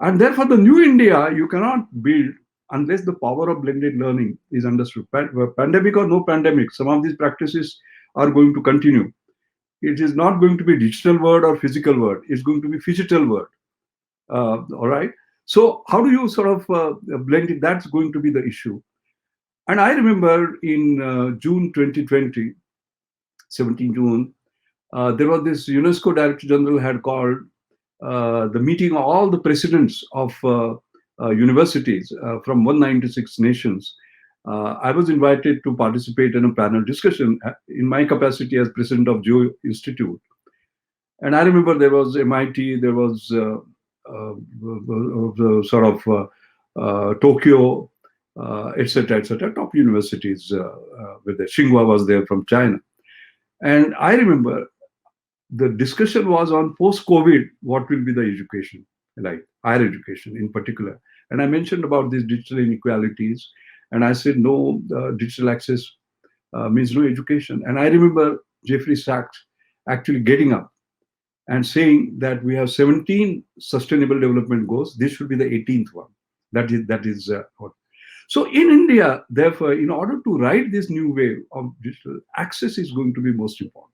And therefore, the new India you cannot build unless the power of blended learning is understood. Pandemic or no pandemic, some of these practices are going to continue. It is not going to be digital word or physical word. It's going to be phygital word. All right. So how do you sort of blend it? That's going to be the issue. And I remember in June 2020, 17 June, there was this UNESCO Director General had called the meeting of all the presidents of universities from 196 nations. I was invited to participate in a panel discussion in my capacity as president of Geo Institute. And I remember there was MIT, there was Tokyo, etc., top universities. With the Tsinghua was there from China. And I remember the discussion was on post-COVID, what will be the education, like higher education in particular. And I mentioned about these digital inequalities. And I said, no, digital access means no education. And I remember Jeffrey Sachs actually getting up and saying that we have 17 sustainable development goals. This should be the 18th one. That is what. So in India, therefore, in order to ride this new wave of digital, access is going to be most important.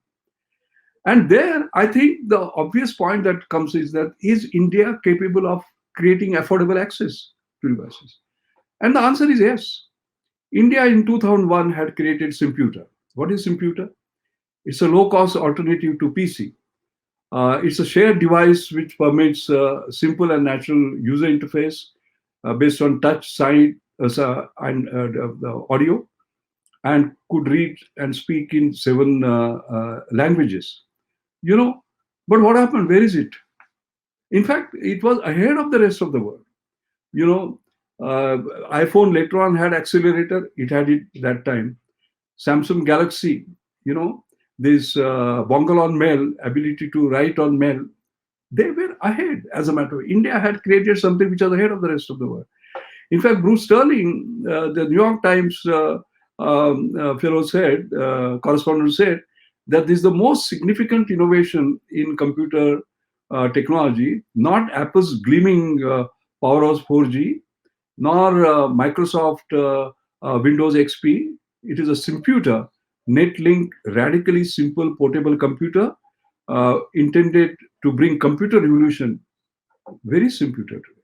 And there, I think the obvious point that comes is that, is India capable of creating affordable access to devices? And the answer is yes. India in 2001 had created Simputer. What is Simputer? It's a low-cost alternative to PC. It's a shared device which permits simple and natural user interface based on touch, sight, and audio, and could read and speak in 7 languages. But what happened? Where is it? In fact, it was ahead of the rest of the world. iPhone later on had accelerator. It had it that time. Samsung Galaxy, this Bongal on mail, ability to write on mail, they were ahead. As a matter of fact, India had created something which was ahead of the rest of the world. In fact, Bruce Sterling, the New York Times fellow said, correspondent said, that this is the most significant innovation in computer technology, not Apple's gleaming powerhouse 4G, nor Microsoft Windows XP. It is a Simputer, net-link, radically simple portable computer intended to bring computer revolution. Very Simputer today.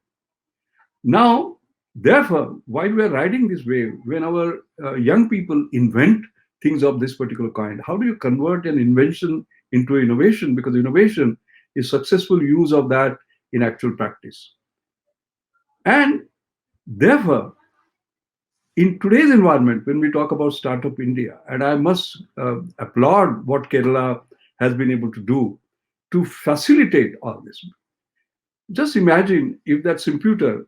Now, therefore, while we are riding this wave, when our young people invent things of this particular kind, how do you convert an invention into innovation? Because innovation is successful use of that in actual practice. And therefore, in today's environment, when we talk about Startup India, and I must applaud what Kerala has been able to do to facilitate all this. Just imagine if that computer,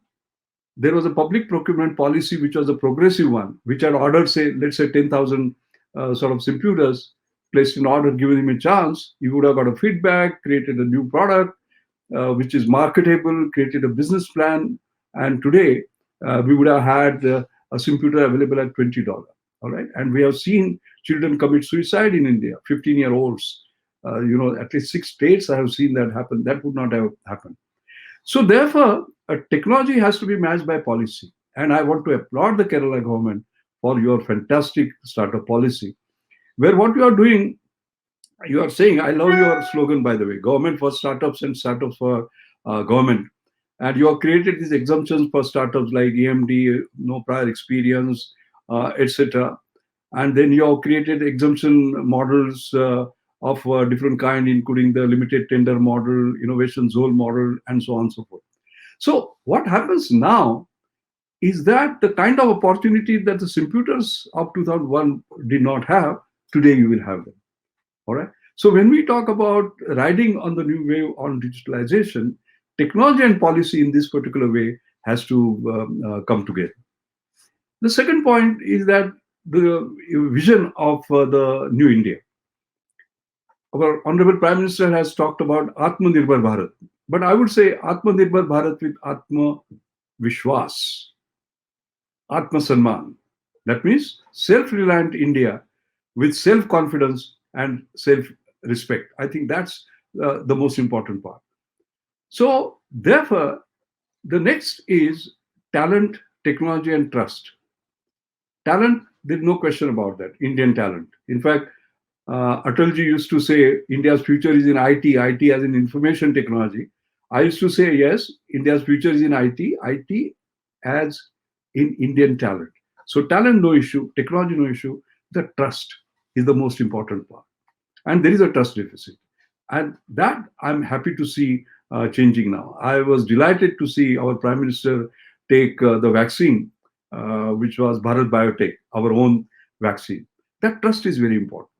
there was a public procurement policy which was a progressive one, which had ordered, say, let's say 10,000 sort of computers, placed an order, given him a chance, he would have got a feedback, created a new product, which is marketable, created a business plan, and today we would have had a computer available at $20. All right, and we have seen children commit suicide in India, 15-year-olds. At least 6 states I have seen that happen. That would not have happened. So therefore, technology has to be matched by policy. And I want to applaud the Kerala government for your fantastic startup policy, where what you are doing, you are saying, I love your slogan, by the way, government for startups and startups for government. And you have created these exemptions for startups like EMD, no prior experience, etc. And then you have created exemption models of different kind, including the limited tender model, innovation zone model, and so on and so forth. So what happens now is that the kind of opportunity that the computers of 2001 did not have, today you will have them. All right. So when we talk about riding on the new wave on digitalization, technology and policy in this particular way has to come together. The second point is that the vision of the new India. Our Honorable Prime Minister has talked about Atmanirbhar Bharat, but I would say Atmanirbhar Bharat with Atma Vishwas, Atma Sanman. That means self-reliant India with self-confidence and self-respect. I think that's the most important part. So therefore, the next is talent, technology, and trust. Talent, there's no question about that, Indian talent. In fact, Atalji used to say India's future is in IT, IT as in information technology. I used to say, yes, India's future is in IT, IT as in Indian talent. So talent, no issue, technology, no issue. The trust is the most important part. And there is a trust deficit. And that I'm happy to see changing now. I was delighted to see our Prime Minister take the vaccine, which was Bharat Biotech, our own vaccine. That trust is very important.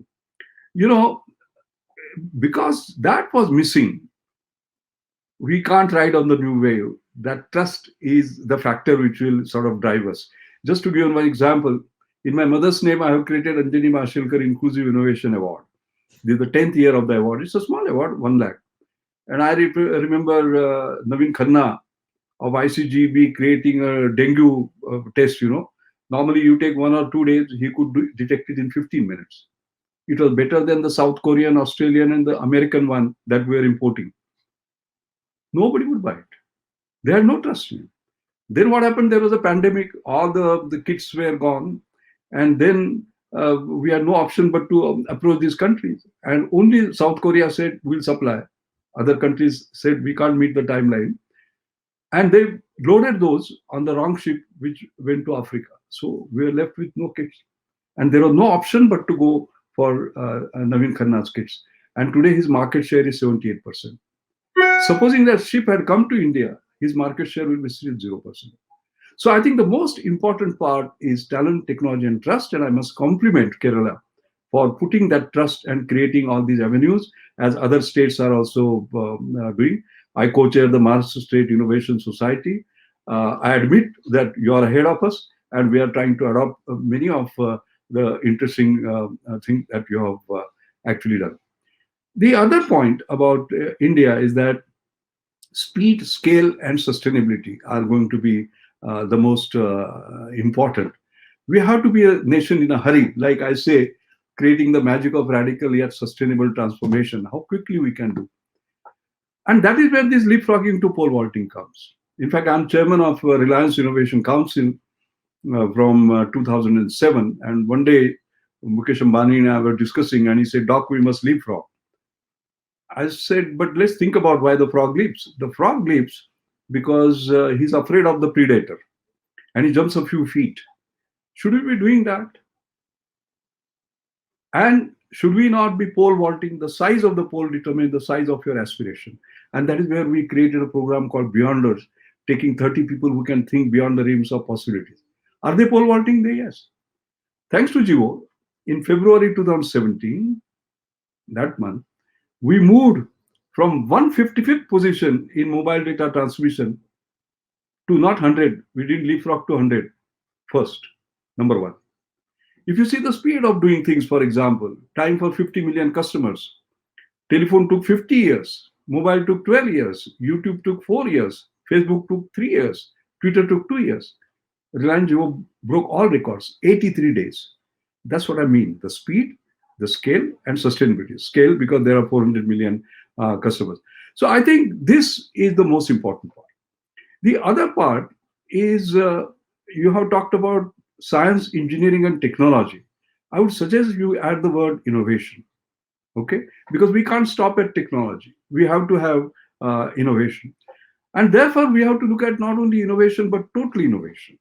Because that was missing, we can't ride on the new wave. That trust is the factor which will sort of drive us. Just to give one example, in my mother's name, I have created Antony Mashelkar Inclusive Innovation Award. This is the 10th year of the award. It's a small award, 1 lakh. And I remember Naveen Khanna of ICGB creating a dengue test, Normally you take 1 or 2 days, he could detect it in 15 minutes. It was better than the South Korean, Australian, and the American one that we are importing. Nobody would buy it. They had no trust in it. Then what happened? There was a pandemic. All the kits were gone. And then we had no option but to approach these countries. And only South Korea said, we'll supply. Other countries said, we can't meet the timeline. And they loaded those on the wrong ship, which went to Africa. So we were left with no kits. And there was no option but to go for Naveen Khanna's kits. And today his market share is 78%. Supposing that ship had come to India, his market share will be still 0%. So I think the most important part is talent, technology, and trust. And I must compliment Kerala for putting that trust and creating all these avenues, as other states are also doing. I co-chair the Maharashtra State Innovation Society. I admit that you are ahead of us, and we are trying to adopt many of the interesting things that you have actually done. The other point about India is that speed, scale, and sustainability are going to be the most important. We have to be a nation in a hurry, like I say, creating the magic of radical yet sustainable transformation, how quickly we can do. And that is where this leapfrogging to pole vaulting comes. In fact, I'm chairman of Reliance Innovation Council from 2007. And one day, Mukesh Ambani and I were discussing, and he said, Doc, we must leapfrog. I said, but let's think about why the frog leaps. The frog leaps because he's afraid of the predator, and he jumps a few feet. Should we be doing that? And should we not be pole vaulting? The size of the pole determines the size of your aspiration. And that is where we created a program called Beyonders, taking 30 people who can think beyond the realms of possibilities. Are they pole vaulting? They, yes. Thanks to Jivo, in February 2017, that month, we moved from 155th position in mobile data transmission to not 100. We didn't leapfrog to 100 first, number one. If you see the speed of doing things, for example, time for 50 million customers, telephone took 50 years, mobile took 12 years, YouTube took 4 years, Facebook took 3 years, Twitter took 2 years. Reliance Jio broke all records, 83 days. That's what I mean, the speed, the scale, and sustainability. Scale because there are 400 million customers. So I think this is the most important part. The other part is you have talked about science, engineering, and technology. I would suggest you add the word innovation, okay? Because we can't stop at technology. We have to have innovation. And therefore, we have to look at not only innovation, but total innovation.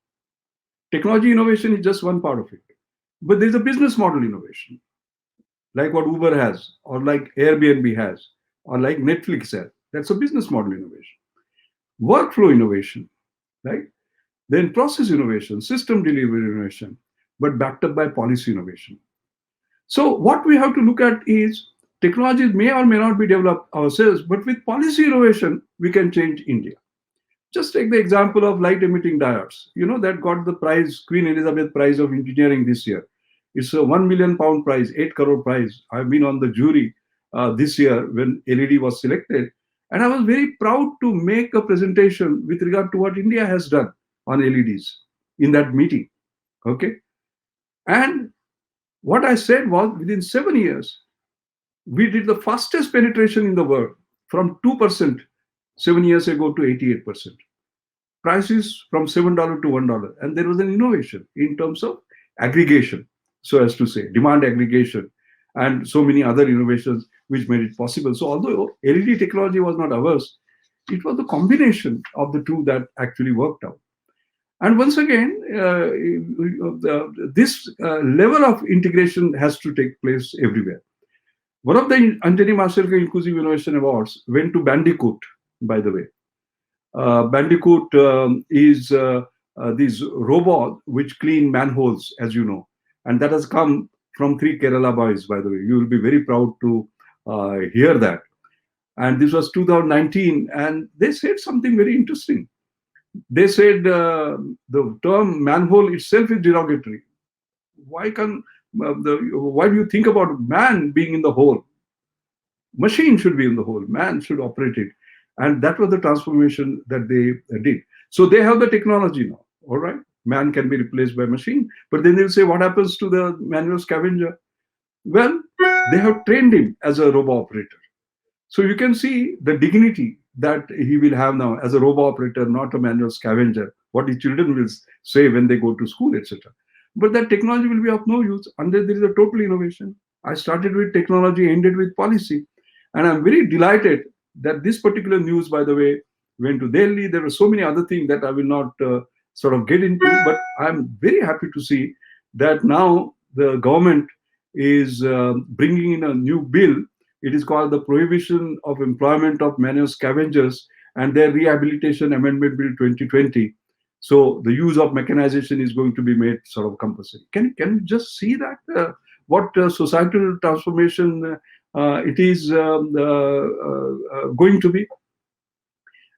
Technology innovation is just one part of it. But there's a business model innovation, like what Uber has, or like Airbnb has, or like Netflix has. That's a business model innovation. Workflow innovation, right? Then process innovation, system delivery innovation, but backed up by policy innovation. So what we have to look at is technologies may or may not be developed ourselves, but with policy innovation, we can change India. Just take the example of light emitting diodes. You know, that got the prize, Queen Elizabeth Prize of Engineering this year. It's a £1 million prize, 8 crore prize. I've been on the jury this year when LED was selected. And I was very proud to make a presentation with regard to what India has done on LEDs in that meeting. Okay. And what I said was within 7 years, we did the fastest penetration in the world from 2% 7 years ago to 88%. Prices from $7 to $1. And there was an innovation in terms of aggregation, so as to say, demand aggregation, and so many other innovations which made it possible. So although LED technology was not ours, it was the combination of the two that actually worked out. And once again, this level of integration has to take place everywhere. One of the Antony Mashelkar Inclusive Innovation Awards went to Bandicoot, by the way. Bandicoot is these robots which clean manholes, as you know. And that has come from 3 Kerala boys, by the way. You will be very proud to hear that. And this was 2019, and they said something very interesting. They said the term manhole itself is derogatory. Why do you think about man being in the hole? Machine should be in the hole. Man should operate it. And that was the transformation that they did. So they have the technology now, all right? Man can be replaced by machine. But then they'll say, what happens to the manual scavenger? Well, they have trained him as a robo operator. So you can see the dignity that he will have now as a robo operator, not a manual scavenger, what the children will say when they go to school, etc. But that technology will be of no use unless there is a total innovation. I started with technology, ended with policy. And I'm very delighted that this particular news, by the way, went to Delhi. There were so many other things that I will not sort of get into, but I'm very happy to see that now the government is bringing in a new bill. It is called the Prohibition of Employment of Manual Scavengers and their Rehabilitation Amendment Bill 2020. So the use of mechanization is going to be made sort of compulsory. Can you just see that? What societal transformation it is going to be?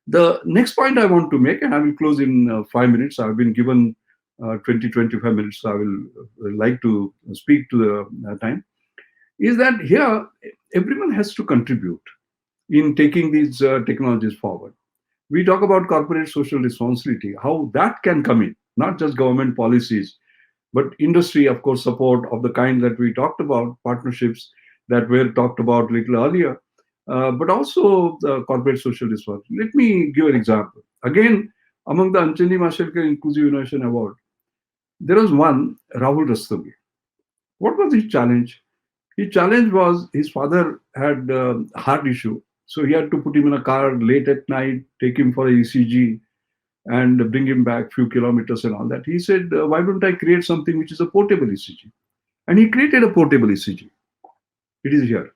The next point I want to make, and I will close in 5 minutes. I've been given 20-25 minutes, so I will like to speak to the time, is that here everyone has to contribute in taking these technologies forward. We talk about corporate social responsibility, how that can come in, not just government policies, but industry, of course, support of the kind that we talked about, partnerships that were talked about a little earlier, but also the corporate social responsibility. Let me give an example. Again, among the Antony Mashelkar Inclusive Innovation Award, there was one, Rahul Rastogi. What was his challenge? His challenge was his father had a heart issue. So he had to put him in a car late at night, take him for a ECG, and bring him back a few kilometers and all that. He said, why don't I create something which is a portable ECG? And he created a portable ECG. It is here.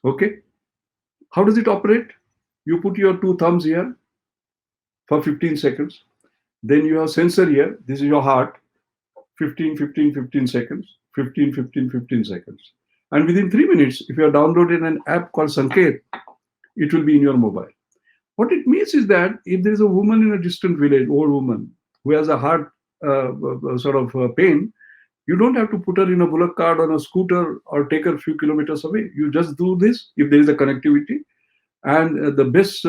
Okay. How does it operate? You put your 2 thumbs here for 15 seconds. Then you have sensor here. This is your heart. 15 seconds. 15 seconds. And within 3 minutes, if you have downloaded an app called Sanket, it will be in your mobile. What it means is that if there is a woman in a distant village, old woman, who has a heart pain, you don't have to put her in a bullock cart on a scooter or take her a few kilometers away. You just do this if there is a connectivity, and the best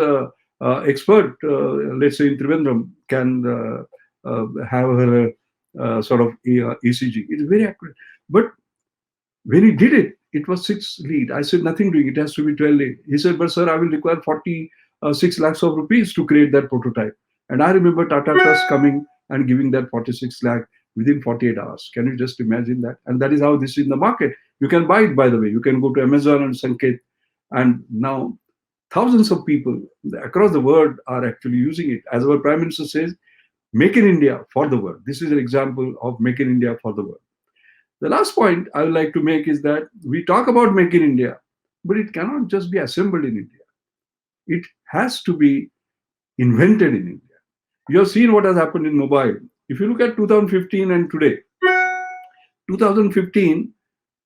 expert, let's say in Trivandrum, can have her ECG. It's very accurate. But when he did it, it was 6 lead. I said, nothing doing. It has to be 12 lead. He said, but sir, I will require 46 lakhs of rupees to create that prototype. And I remember Tata Trust coming and giving that 46 lakh within 48 hours. Can you just imagine that? And that is how this is in the market. You can buy it, by the way. You can go to Amazon and Sanket. And now thousands of people across the world are actually using it. As our Prime Minister says, make in India for the world. This is an example of make in India for the world. The last point I would like to make is that we talk about make in India, but it cannot just be assembled in India. It has to be invented in India. You have seen what has happened in mobile. If you look at 2015 and today, 2015,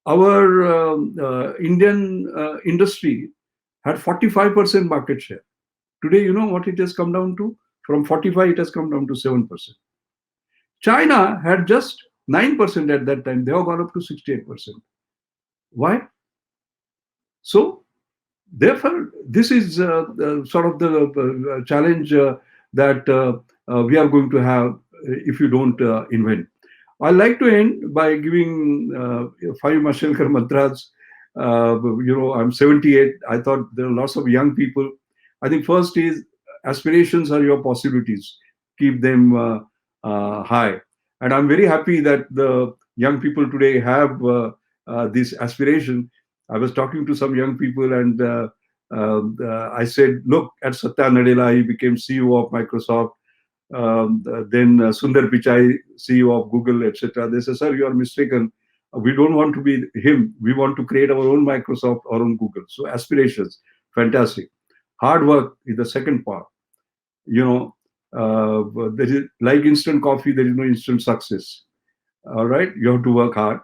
our Indian industry had 45% market share. Today, you know what it has come down to? From 45, it has come down to 7%. China had just 9% at that time. They have gone up to 68%. Why? So, therefore, this is the challenge that we are going to have if you don't invent. I like to end by giving 5 Mashelkar mantras. I'm 78. I thought there are lots of young people. I think first is aspirations are your possibilities. Keep them high. And I'm very happy that the young people today have this aspiration. I was talking to some young people and I said, look at Satya Nadella, he became CEO of Microsoft. Then Sundar Pichai, CEO of Google, etc. They say, sir, you are mistaken. We don't want to be him. We want to create our own Microsoft, our own Google. So aspirations, fantastic. Hard work is the second part. There is, like instant coffee, there is no instant success. All right, you have to work hard.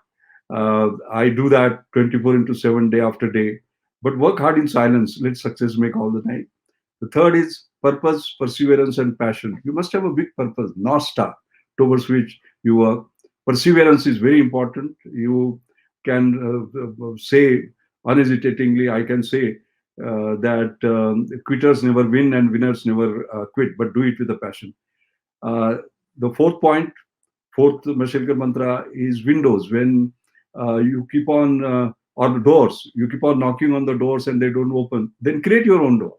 I do that 24/7, day after day. But work hard in silence. Let success make all the time. The third is purpose, perseverance, and passion. You must have a big purpose, North Star, towards which you work. Perseverance is very important. You can say unhesitatingly, I can say that quitters never win and winners never quit, but do it with a passion. The fourth Mashelkar mantra is windows. When you keep on, or the doors, you keep on knocking on the doors and they don't open, then create your own door.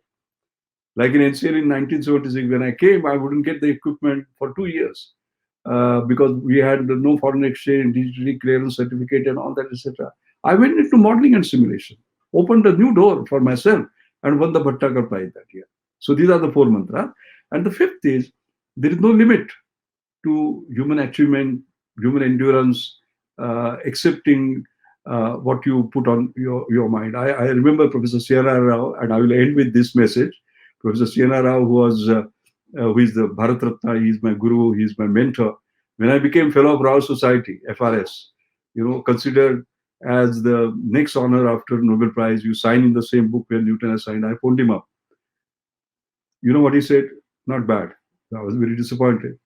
Like in HCL in 1976, when I came, I wouldn't get the equipment for 2 years because we had no foreign exchange, digital clearance certificate and all that, etc. I went into modeling and simulation, opened a new door for myself and won the Bhattakar Prize that year. So these are the 4 mantras. And the fifth is, there is no limit to human achievement, human endurance, accepting what you put on your mind. I remember Professor C.N.R. Rao, and I will end with this message. Professor C.N.R. Rao, who is the Bharat Ratna, he is my guru, he is my mentor. When I became fellow of Rao Society, FRS, considered as the next honor after Nobel Prize, you sign in the same book where Newton has signed. I phoned him up. You know what he said? Not bad. I was very disappointed.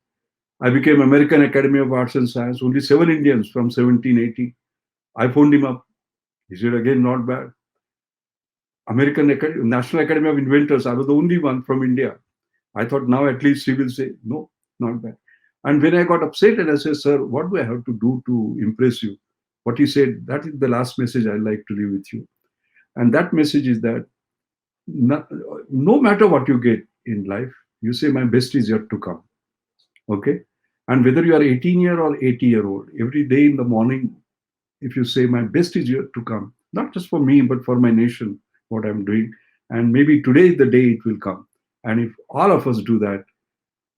I became American Academy of Arts and Science, only 7 Indians from 1780. I phoned him up. He said, again, not bad. National Academy of Inventors, I was the only one from India. I thought now at least he will say, no, not bad. And when I got upset and I said, sir, what do I have to do to impress you? What he said, that is the last message I'd like to leave with you. And that message is that no matter what you get in life, you say, my best is yet to come. Okay? And whether you are 18-year or 80-year-old, every day in the morning, if you say, my best is yet to come, not just for me, but for my nation, what I'm doing. And maybe today is the day it will come. And if all of us do that,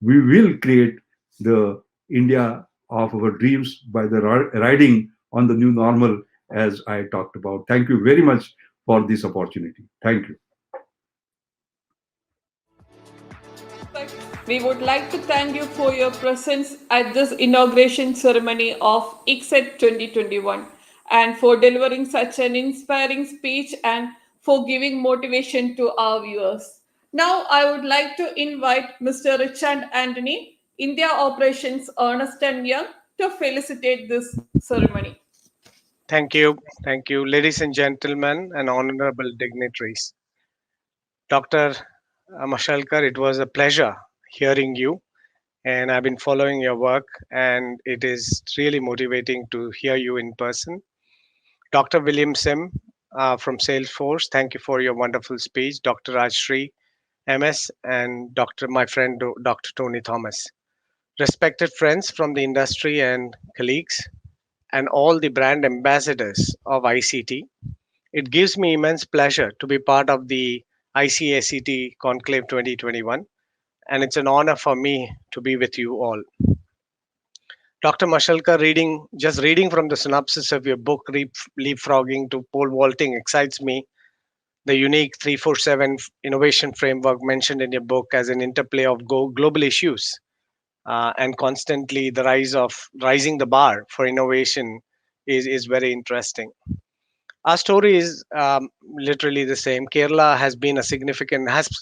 we will create the India of our dreams by the riding on the new normal, as I talked about. Thank you very much for this opportunity. Thank you. We would like to thank you for your presence at this inauguration ceremony of ICSET 2021 and for delivering such an inspiring speech and for giving motivation to our viewers. Now, I would like to invite Mr. Richard Antony, India Operations Ernst & Young, to felicitate this ceremony. Thank you. Thank you, ladies and gentlemen and honorable dignitaries. Dr. Mashelkar, it was a pleasure hearing you, and I've been following your work, and it is really motivating to hear you in person. Dr. Willaim from Salesforce, thank you for your wonderful speech. Dr. Rajasree, MS, and my friend Dr. Tony Thomas. Respected friends from the industry and colleagues, and all the brand ambassadors of ICT, it gives me immense pleasure to be part of the ICSET Conclave 2021, and it's an honor for me to be with you all. Dr. Mashelkar, just reading from the synopsis of your book, Leapfrogging to Pole Vaulting, excites me. The unique 347 innovation framework mentioned in your book as an interplay of global issues and constantly the rising the bar for innovation is very interesting. Our story is literally the same. Kerala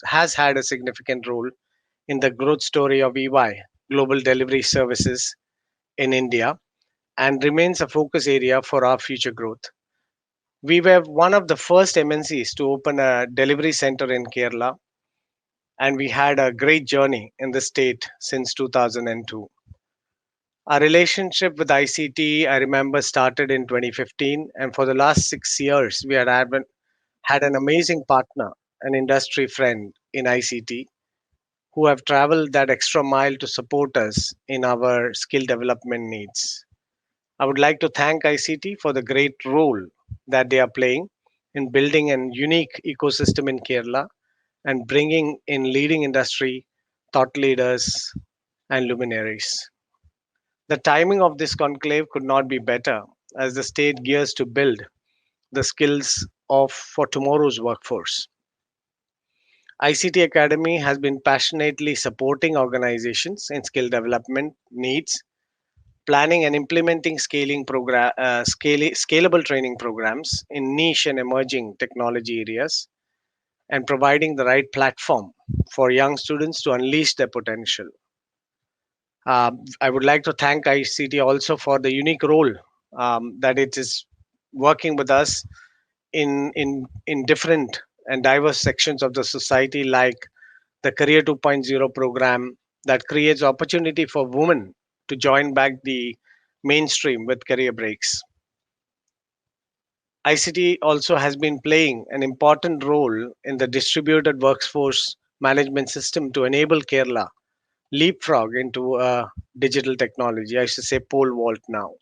has had a significant role in the growth story of EY, Global Delivery Services in India, and remains a focus area for our future growth. We were one of the first MNCs to open a delivery center in Kerala, and we had a great journey in the state since 2002. Our relationship with ICT, I remember, started in 2015, and for the last 6 years, we had an amazing partner, an industry friend in ICT, who have traveled that extra mile to support us in our skill development needs. I would like to thank ICT for the great role that they are playing in building a unique ecosystem in Kerala and bringing in leading industry thought leaders and luminaries. The timing of this conclave could not be better as the state gears to build the skills for tomorrow's workforce. ICT Academy has been passionately supporting organizations in skill development needs, planning and implementing scalable training programs in niche and emerging technology areas, and providing the right platform for young students to unleash their potential. I would like to thank ICT also for the unique role that it is working with us in different and diverse sections of the society, like the Career 2.0 program that creates opportunity for women to join back the mainstream with career breaks. ICT also has been playing an important role in the distributed workforce management system to enable Kerala leapfrog into digital technology. I should say pole vault now.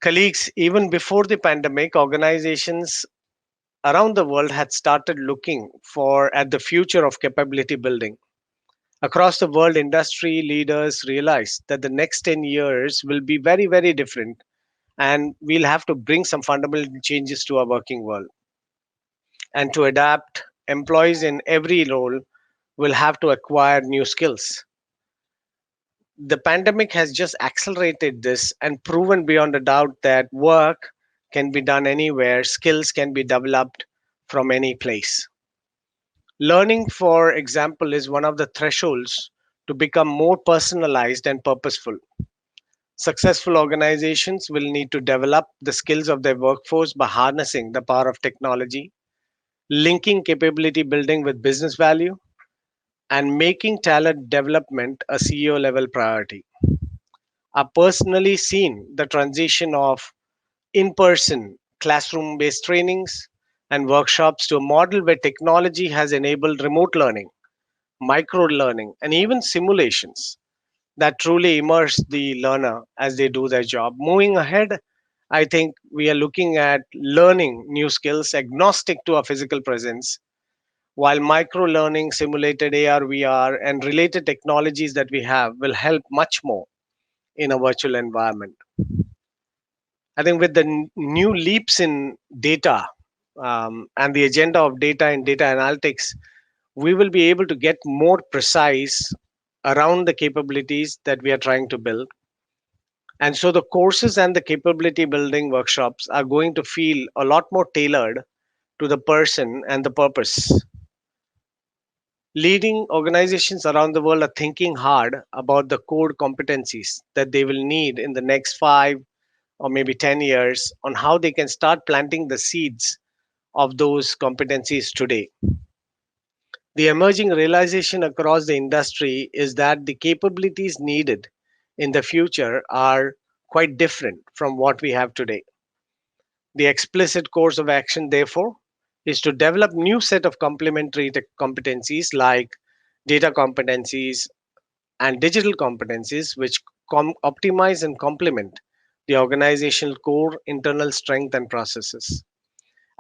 Colleagues, even before the pandemic, organizations around the world had started looking at the future of capability building. Across the world, industry leaders realized that the next 10 years will be very, very different, and we'll have to bring some fundamental changes to our working world. And to adapt, employees in every role will have to acquire new skills. The pandemic has just accelerated this and proven beyond a doubt that work can be done anywhere, skills can be developed from any place. Learning, for example, is one of the thresholds to become more personalized and purposeful. Successful organizations will need to develop the skills of their workforce by harnessing the power of technology, linking capability building with business value, and making talent development a CEO level priority. I've personally seen the transition of in person classroom based trainings and workshops to a model where technology has enabled remote learning, micro learning, and even simulations that truly immerse the learner as they do their job. Moving ahead, I think we are looking at learning new skills agnostic to our physical presence, while micro learning, simulated AR, VR, and related technologies that we have will help much more in a virtual environment. I think with the new leaps in data and the agenda of data and data analytics, we will be able to get more precise around the capabilities that we are trying to build. And so the courses and the capability building workshops are going to feel a lot more tailored to the person and the purpose. Leading organizations around the world are thinking hard about the core competencies that they will need in the next 5 or maybe 10 years on how they can start planting the seeds of those competencies today. The emerging realization across the industry is that the capabilities needed in the future are quite different from what we have today. The explicit course of action, therefore, is to develop new set of complementary competencies like data competencies and digital competencies, which optimize and complement the organizational core internal strength and processes.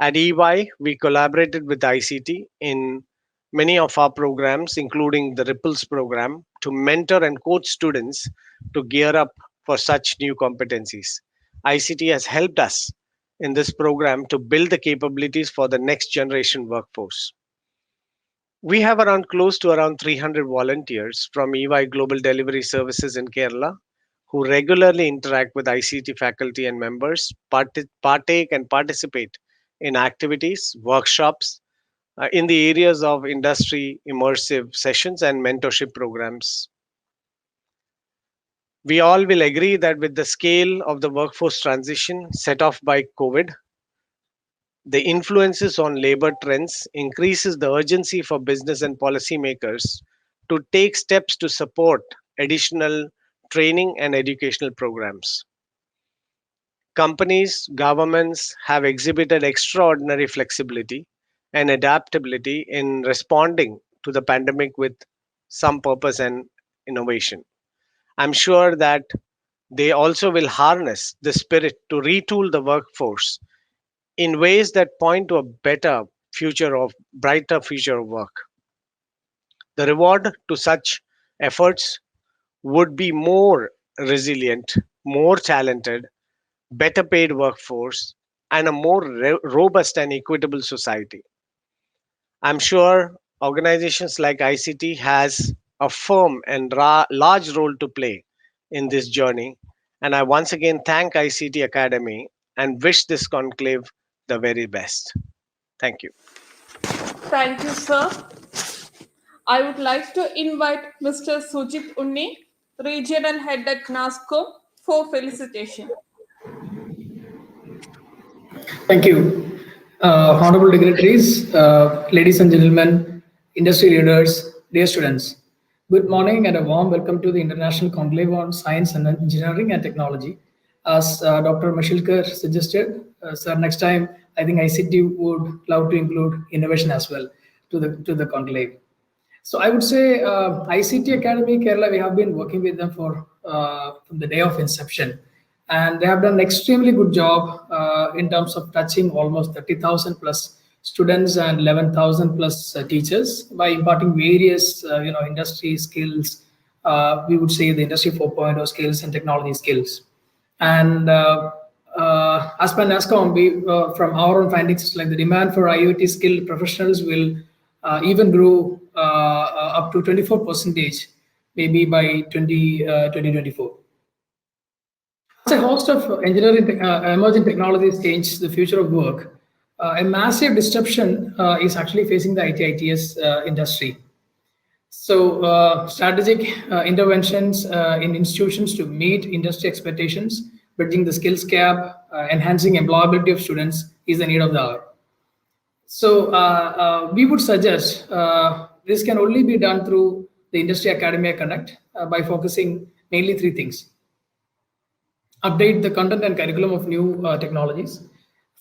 At EY, we collaborated with ICT in many of our programs, including the Ripples program, to mentor and coach students to gear up for such new competencies. ICT has helped us in this program to build the capabilities for the next generation workforce. We have close to around 300 volunteers from EY Global Delivery Services in Kerala who regularly interact with ICT faculty and members, partake and participate in activities, workshops in the areas of industry immersive sessions and mentorship programs. We all will agree that with the scale of the workforce transition set off by COVID, the influences on labor trends increases the urgency for business and policymakers to take steps to support additional training and educational programs. Companies, governments have exhibited extraordinary flexibility and adaptability in responding to the pandemic with some purpose and innovation. I'm sure that they also will harness the spirit to retool the workforce in ways that point to a brighter future of work. The reward to such efforts would be more resilient, more talented, better paid workforce, and a more robust and equitable society. I'm sure organizations like ICT has a firm and large role to play in this journey. And I once again thank ICT Academy and wish this conclave the very best. Thank you. Thank you, sir. I would like to invite Mr. Sujith Unni, Regional Head at NASCO, for felicitation. Thank you. Honorable dignitaries, ladies and gentlemen, industry leaders, dear students. Good morning and a warm welcome to the International Conclave on Science and Engineering and Technology. As Dr. Mashelkar suggested, sir, next time I think ICT would love to include innovation as well to the conclave. So I would say ICT Academy Kerala, we have been working with them from the day of inception. And they have done an extremely good job in terms of touching almost 30,000 plus students and 11,000 plus teachers by imparting various industry skills. We would say the industry 4.0 skills and technology skills. And as per NASCOM, from our own findings, like the demand for IoT skilled professionals will even grow up to 24% maybe by 2024. As a host of engineering emerging technologies change the future of work, a massive disruption is actually facing the IT/ITES industry. So strategic interventions in institutions to meet industry expectations, bridging the skills gap, enhancing employability of students is the need of the hour. So we would suggest this can only be done through the Industry Academy Connect by focusing mainly three things. Update the content and curriculum of new technologies,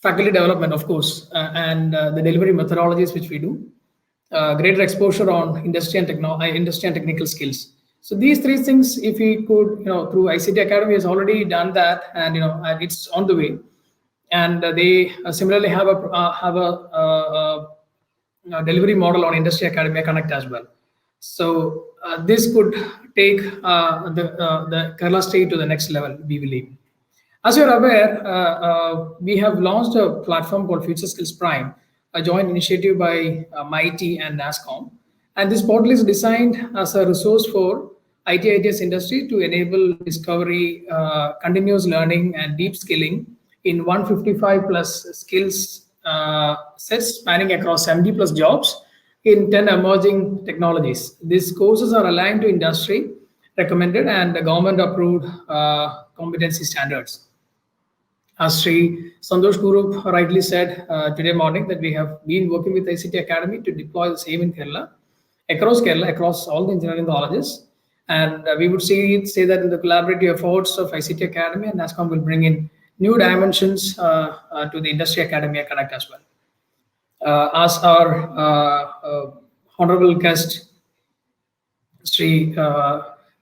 faculty development, of course, and the delivery methodologies which we do, greater exposure on industry and technical skills. So these three things, if we could, through ICT Academy has already done that, and it's on the way, and they similarly have a delivery model on Industry Academy Connect as well. So this could take the Kerala state to the next level, we believe. As you're aware, we have launched a platform called Future Skills Prime, a joint initiative by MIT and NASCOM. And this portal is designed as a resource for IT/ITES industry to enable discovery, continuous learning, and deep skilling in 155 plus skills sets spanning across 70 plus jobs in 10 emerging technologies. These courses are aligned to industry recommended and government approved competency standards. As Sri Santhosh Kurup rightly said today morning, that we have been working with ICT Academy to deploy the same in Kerala, across all the engineering colleges. And we would say that in the collaborative efforts of ICT Academy and NASCOM will bring in new dimensions to the Industry Academia Connect as well. As our honorable guest, Sri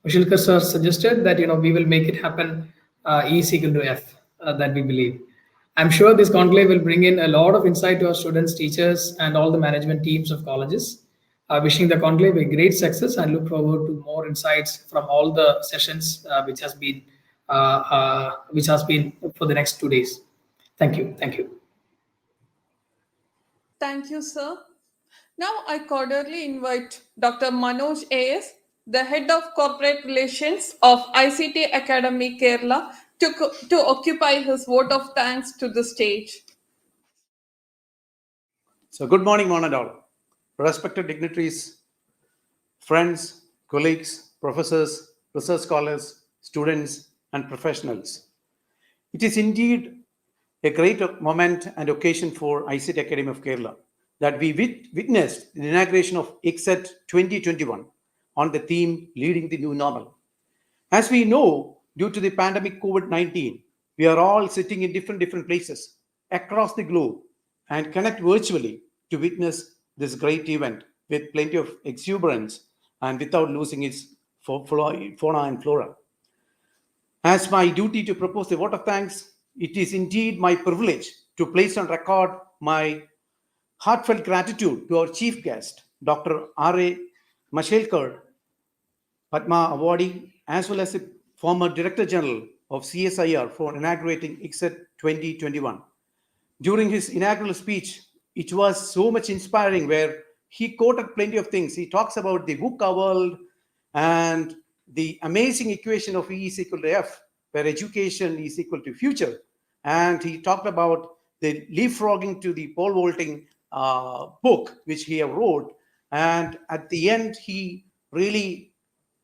Mashelkar sir suggested that we will make it happen E is equal to F, that we believe. I'm sure this conclave will bring in a lot of insight to our students, teachers, and all the management teams of colleges. Wishing the conclave a great success and look forward to more insights from all the sessions which has been for the next 2 days. Thank you. Thank you. Thank you, sir. Now I cordially invite Dr. Manoj AS, the Head of Corporate Relations of ICT Academy Kerala, to occupy his vote of thanks to the stage. So good morning, one and all. Respected dignitaries, friends, colleagues, professors, research scholars, students, and professionals. It is indeed a great moment and occasion for ICT Academy of Kerala that we witnessed the inauguration of ICSET 2021 on the theme Leading the New Normal. As we know, due to the pandemic COVID-19, we are all sitting in different places across the globe and connect virtually to witness this great event with plenty of exuberance and without losing its fauna and flora. As my duty to propose the vote of thanks, it is indeed my privilege to place on record my heartfelt gratitude to our chief guest, Dr. R.A. Mashelkar, Padma awardee, as well as the former Director General of CSIR, for inaugurating ICSET 2021. During his inaugural speech, it was so much inspiring, where he quoted plenty of things. He talks about the VUCA world and the amazing equation of E is equal to F, where education is equal to future. And he talked about the leapfrogging to the pole vaulting book, which he wrote. And at the end, he really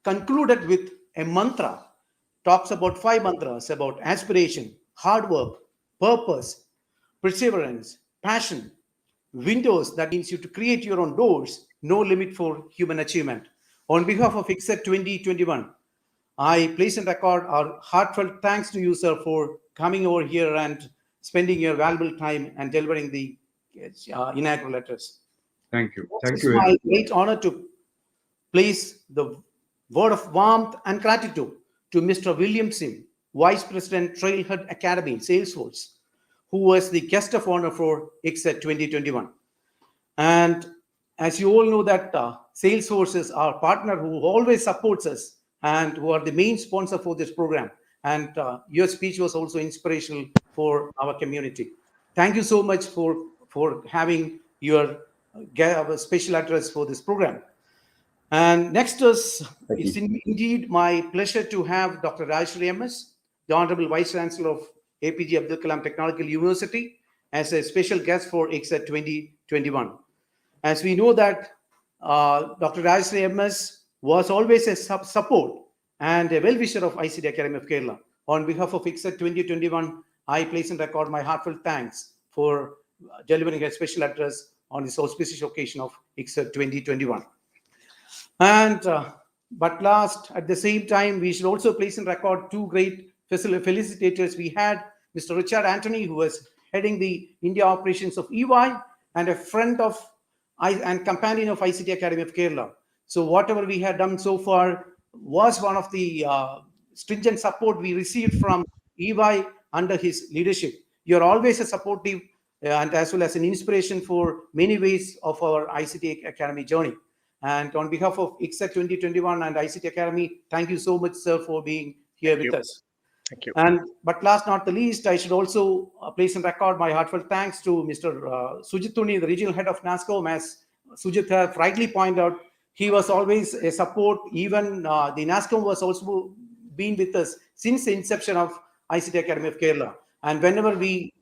concluded with a mantra, talks about 5 mantras about aspiration, hard work, purpose, perseverance, passion, windows, that means you to create your own doors, no limit for human achievement. On behalf of ICSET 2021, I place and record our heartfelt thanks to you, sir, for coming over here and spending your valuable time and delivering the inaugural address. Thank you. Thank It's you. my great honor to place the word of warmth and gratitude to Mr. Willaim, Vice President, Trailhead Academy, Salesforce, who was the guest of honor for ICSET 2021. And as you all know that Salesforce is our partner who always supports us and who are the main sponsor for this program. And your speech was also inspirational for our community. Thank you so much for having your special address for this program. And next it's indeed my pleasure to have Dr. Rajasree MS, the Honorable Vice Chancellor of APJ Abdul Kalam Technological University, as a special guest for ICSET 2021. As we know that Dr. Rajasree MS was always a support and a well-wisher of ICT Academy of Kerala. On behalf of ICSET 2021, I place and record my heartfelt thanks for delivering a special address on this auspicious occasion of ICSET 2021. And but last, at the same time, we should also place and record 2 great felicitators. We had Mr. Richard Antony, who was heading the India operations of EY and a friend of and companion of ICT Academy of Kerala. So whatever we had done so far was one of the stringent support we received from EY under his leadership. You're always a supportive and as well as an inspiration for many ways of our ICT Academy journey. And on behalf of ICSET 2021 and ICT Academy, thank you so much, sir, for being here with us. Thank you. And but last not the least, I should also place and record my heartfelt thanks to Mr. Sujith, the regional head of NASCOM. As Sujith has rightly pointed out, he was always a support. Even the NASCOM was also been with us since the inception of ICT Academy of Kerala. And whenever we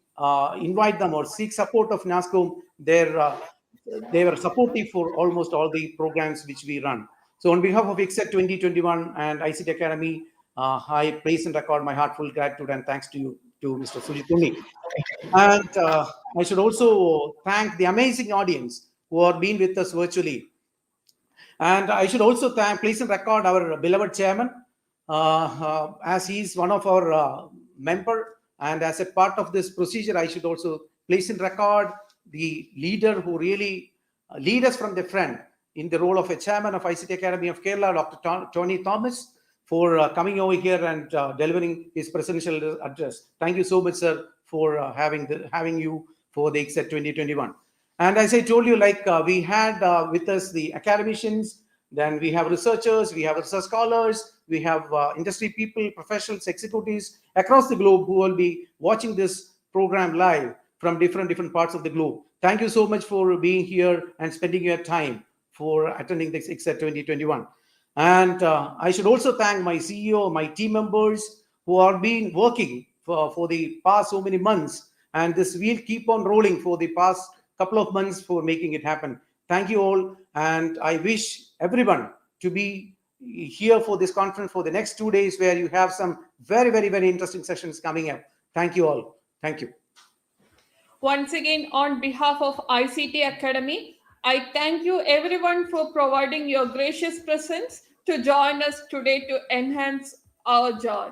invite them or seek support of NASCOM, they were supportive for almost all the programs which we run. So on behalf of ICSET 2021 and ICT Academy, I praise and record my heartfelt gratitude and thanks to you, to Mr. Sujith Unni. And I should also thank the amazing audience who have been with us virtually. And I should also place and record our beloved chairman, as he is one of our member. And as a part of this procedure, I should also place and record the leader who really lead us from the front in the role of a chairman of ICT Academy of Kerala, Dr. Tony Thomas, for coming over here and delivering his presidential address. Thank you so much, sir, for having you for the ICSET 2021. And as I told you, like we had with us the academicians, then we have researchers, we have research scholars, we have industry people, professionals, executives across the globe who will be watching this program live from different parts of the globe. Thank you so much for being here and spending your time for attending this ICSET 2021. And I should also thank my CEO, my team members who have been working for the past so many months. And this will keep on rolling for the past couple of months for making it happen. Thank you all. And I wish everyone to be here for this conference for the next 2 days, where you have some very interesting sessions coming up. Thank you all. Thank you. Once again, on behalf of ICT Academy, I thank you everyone for providing your gracious presence to join us today to enhance our joy.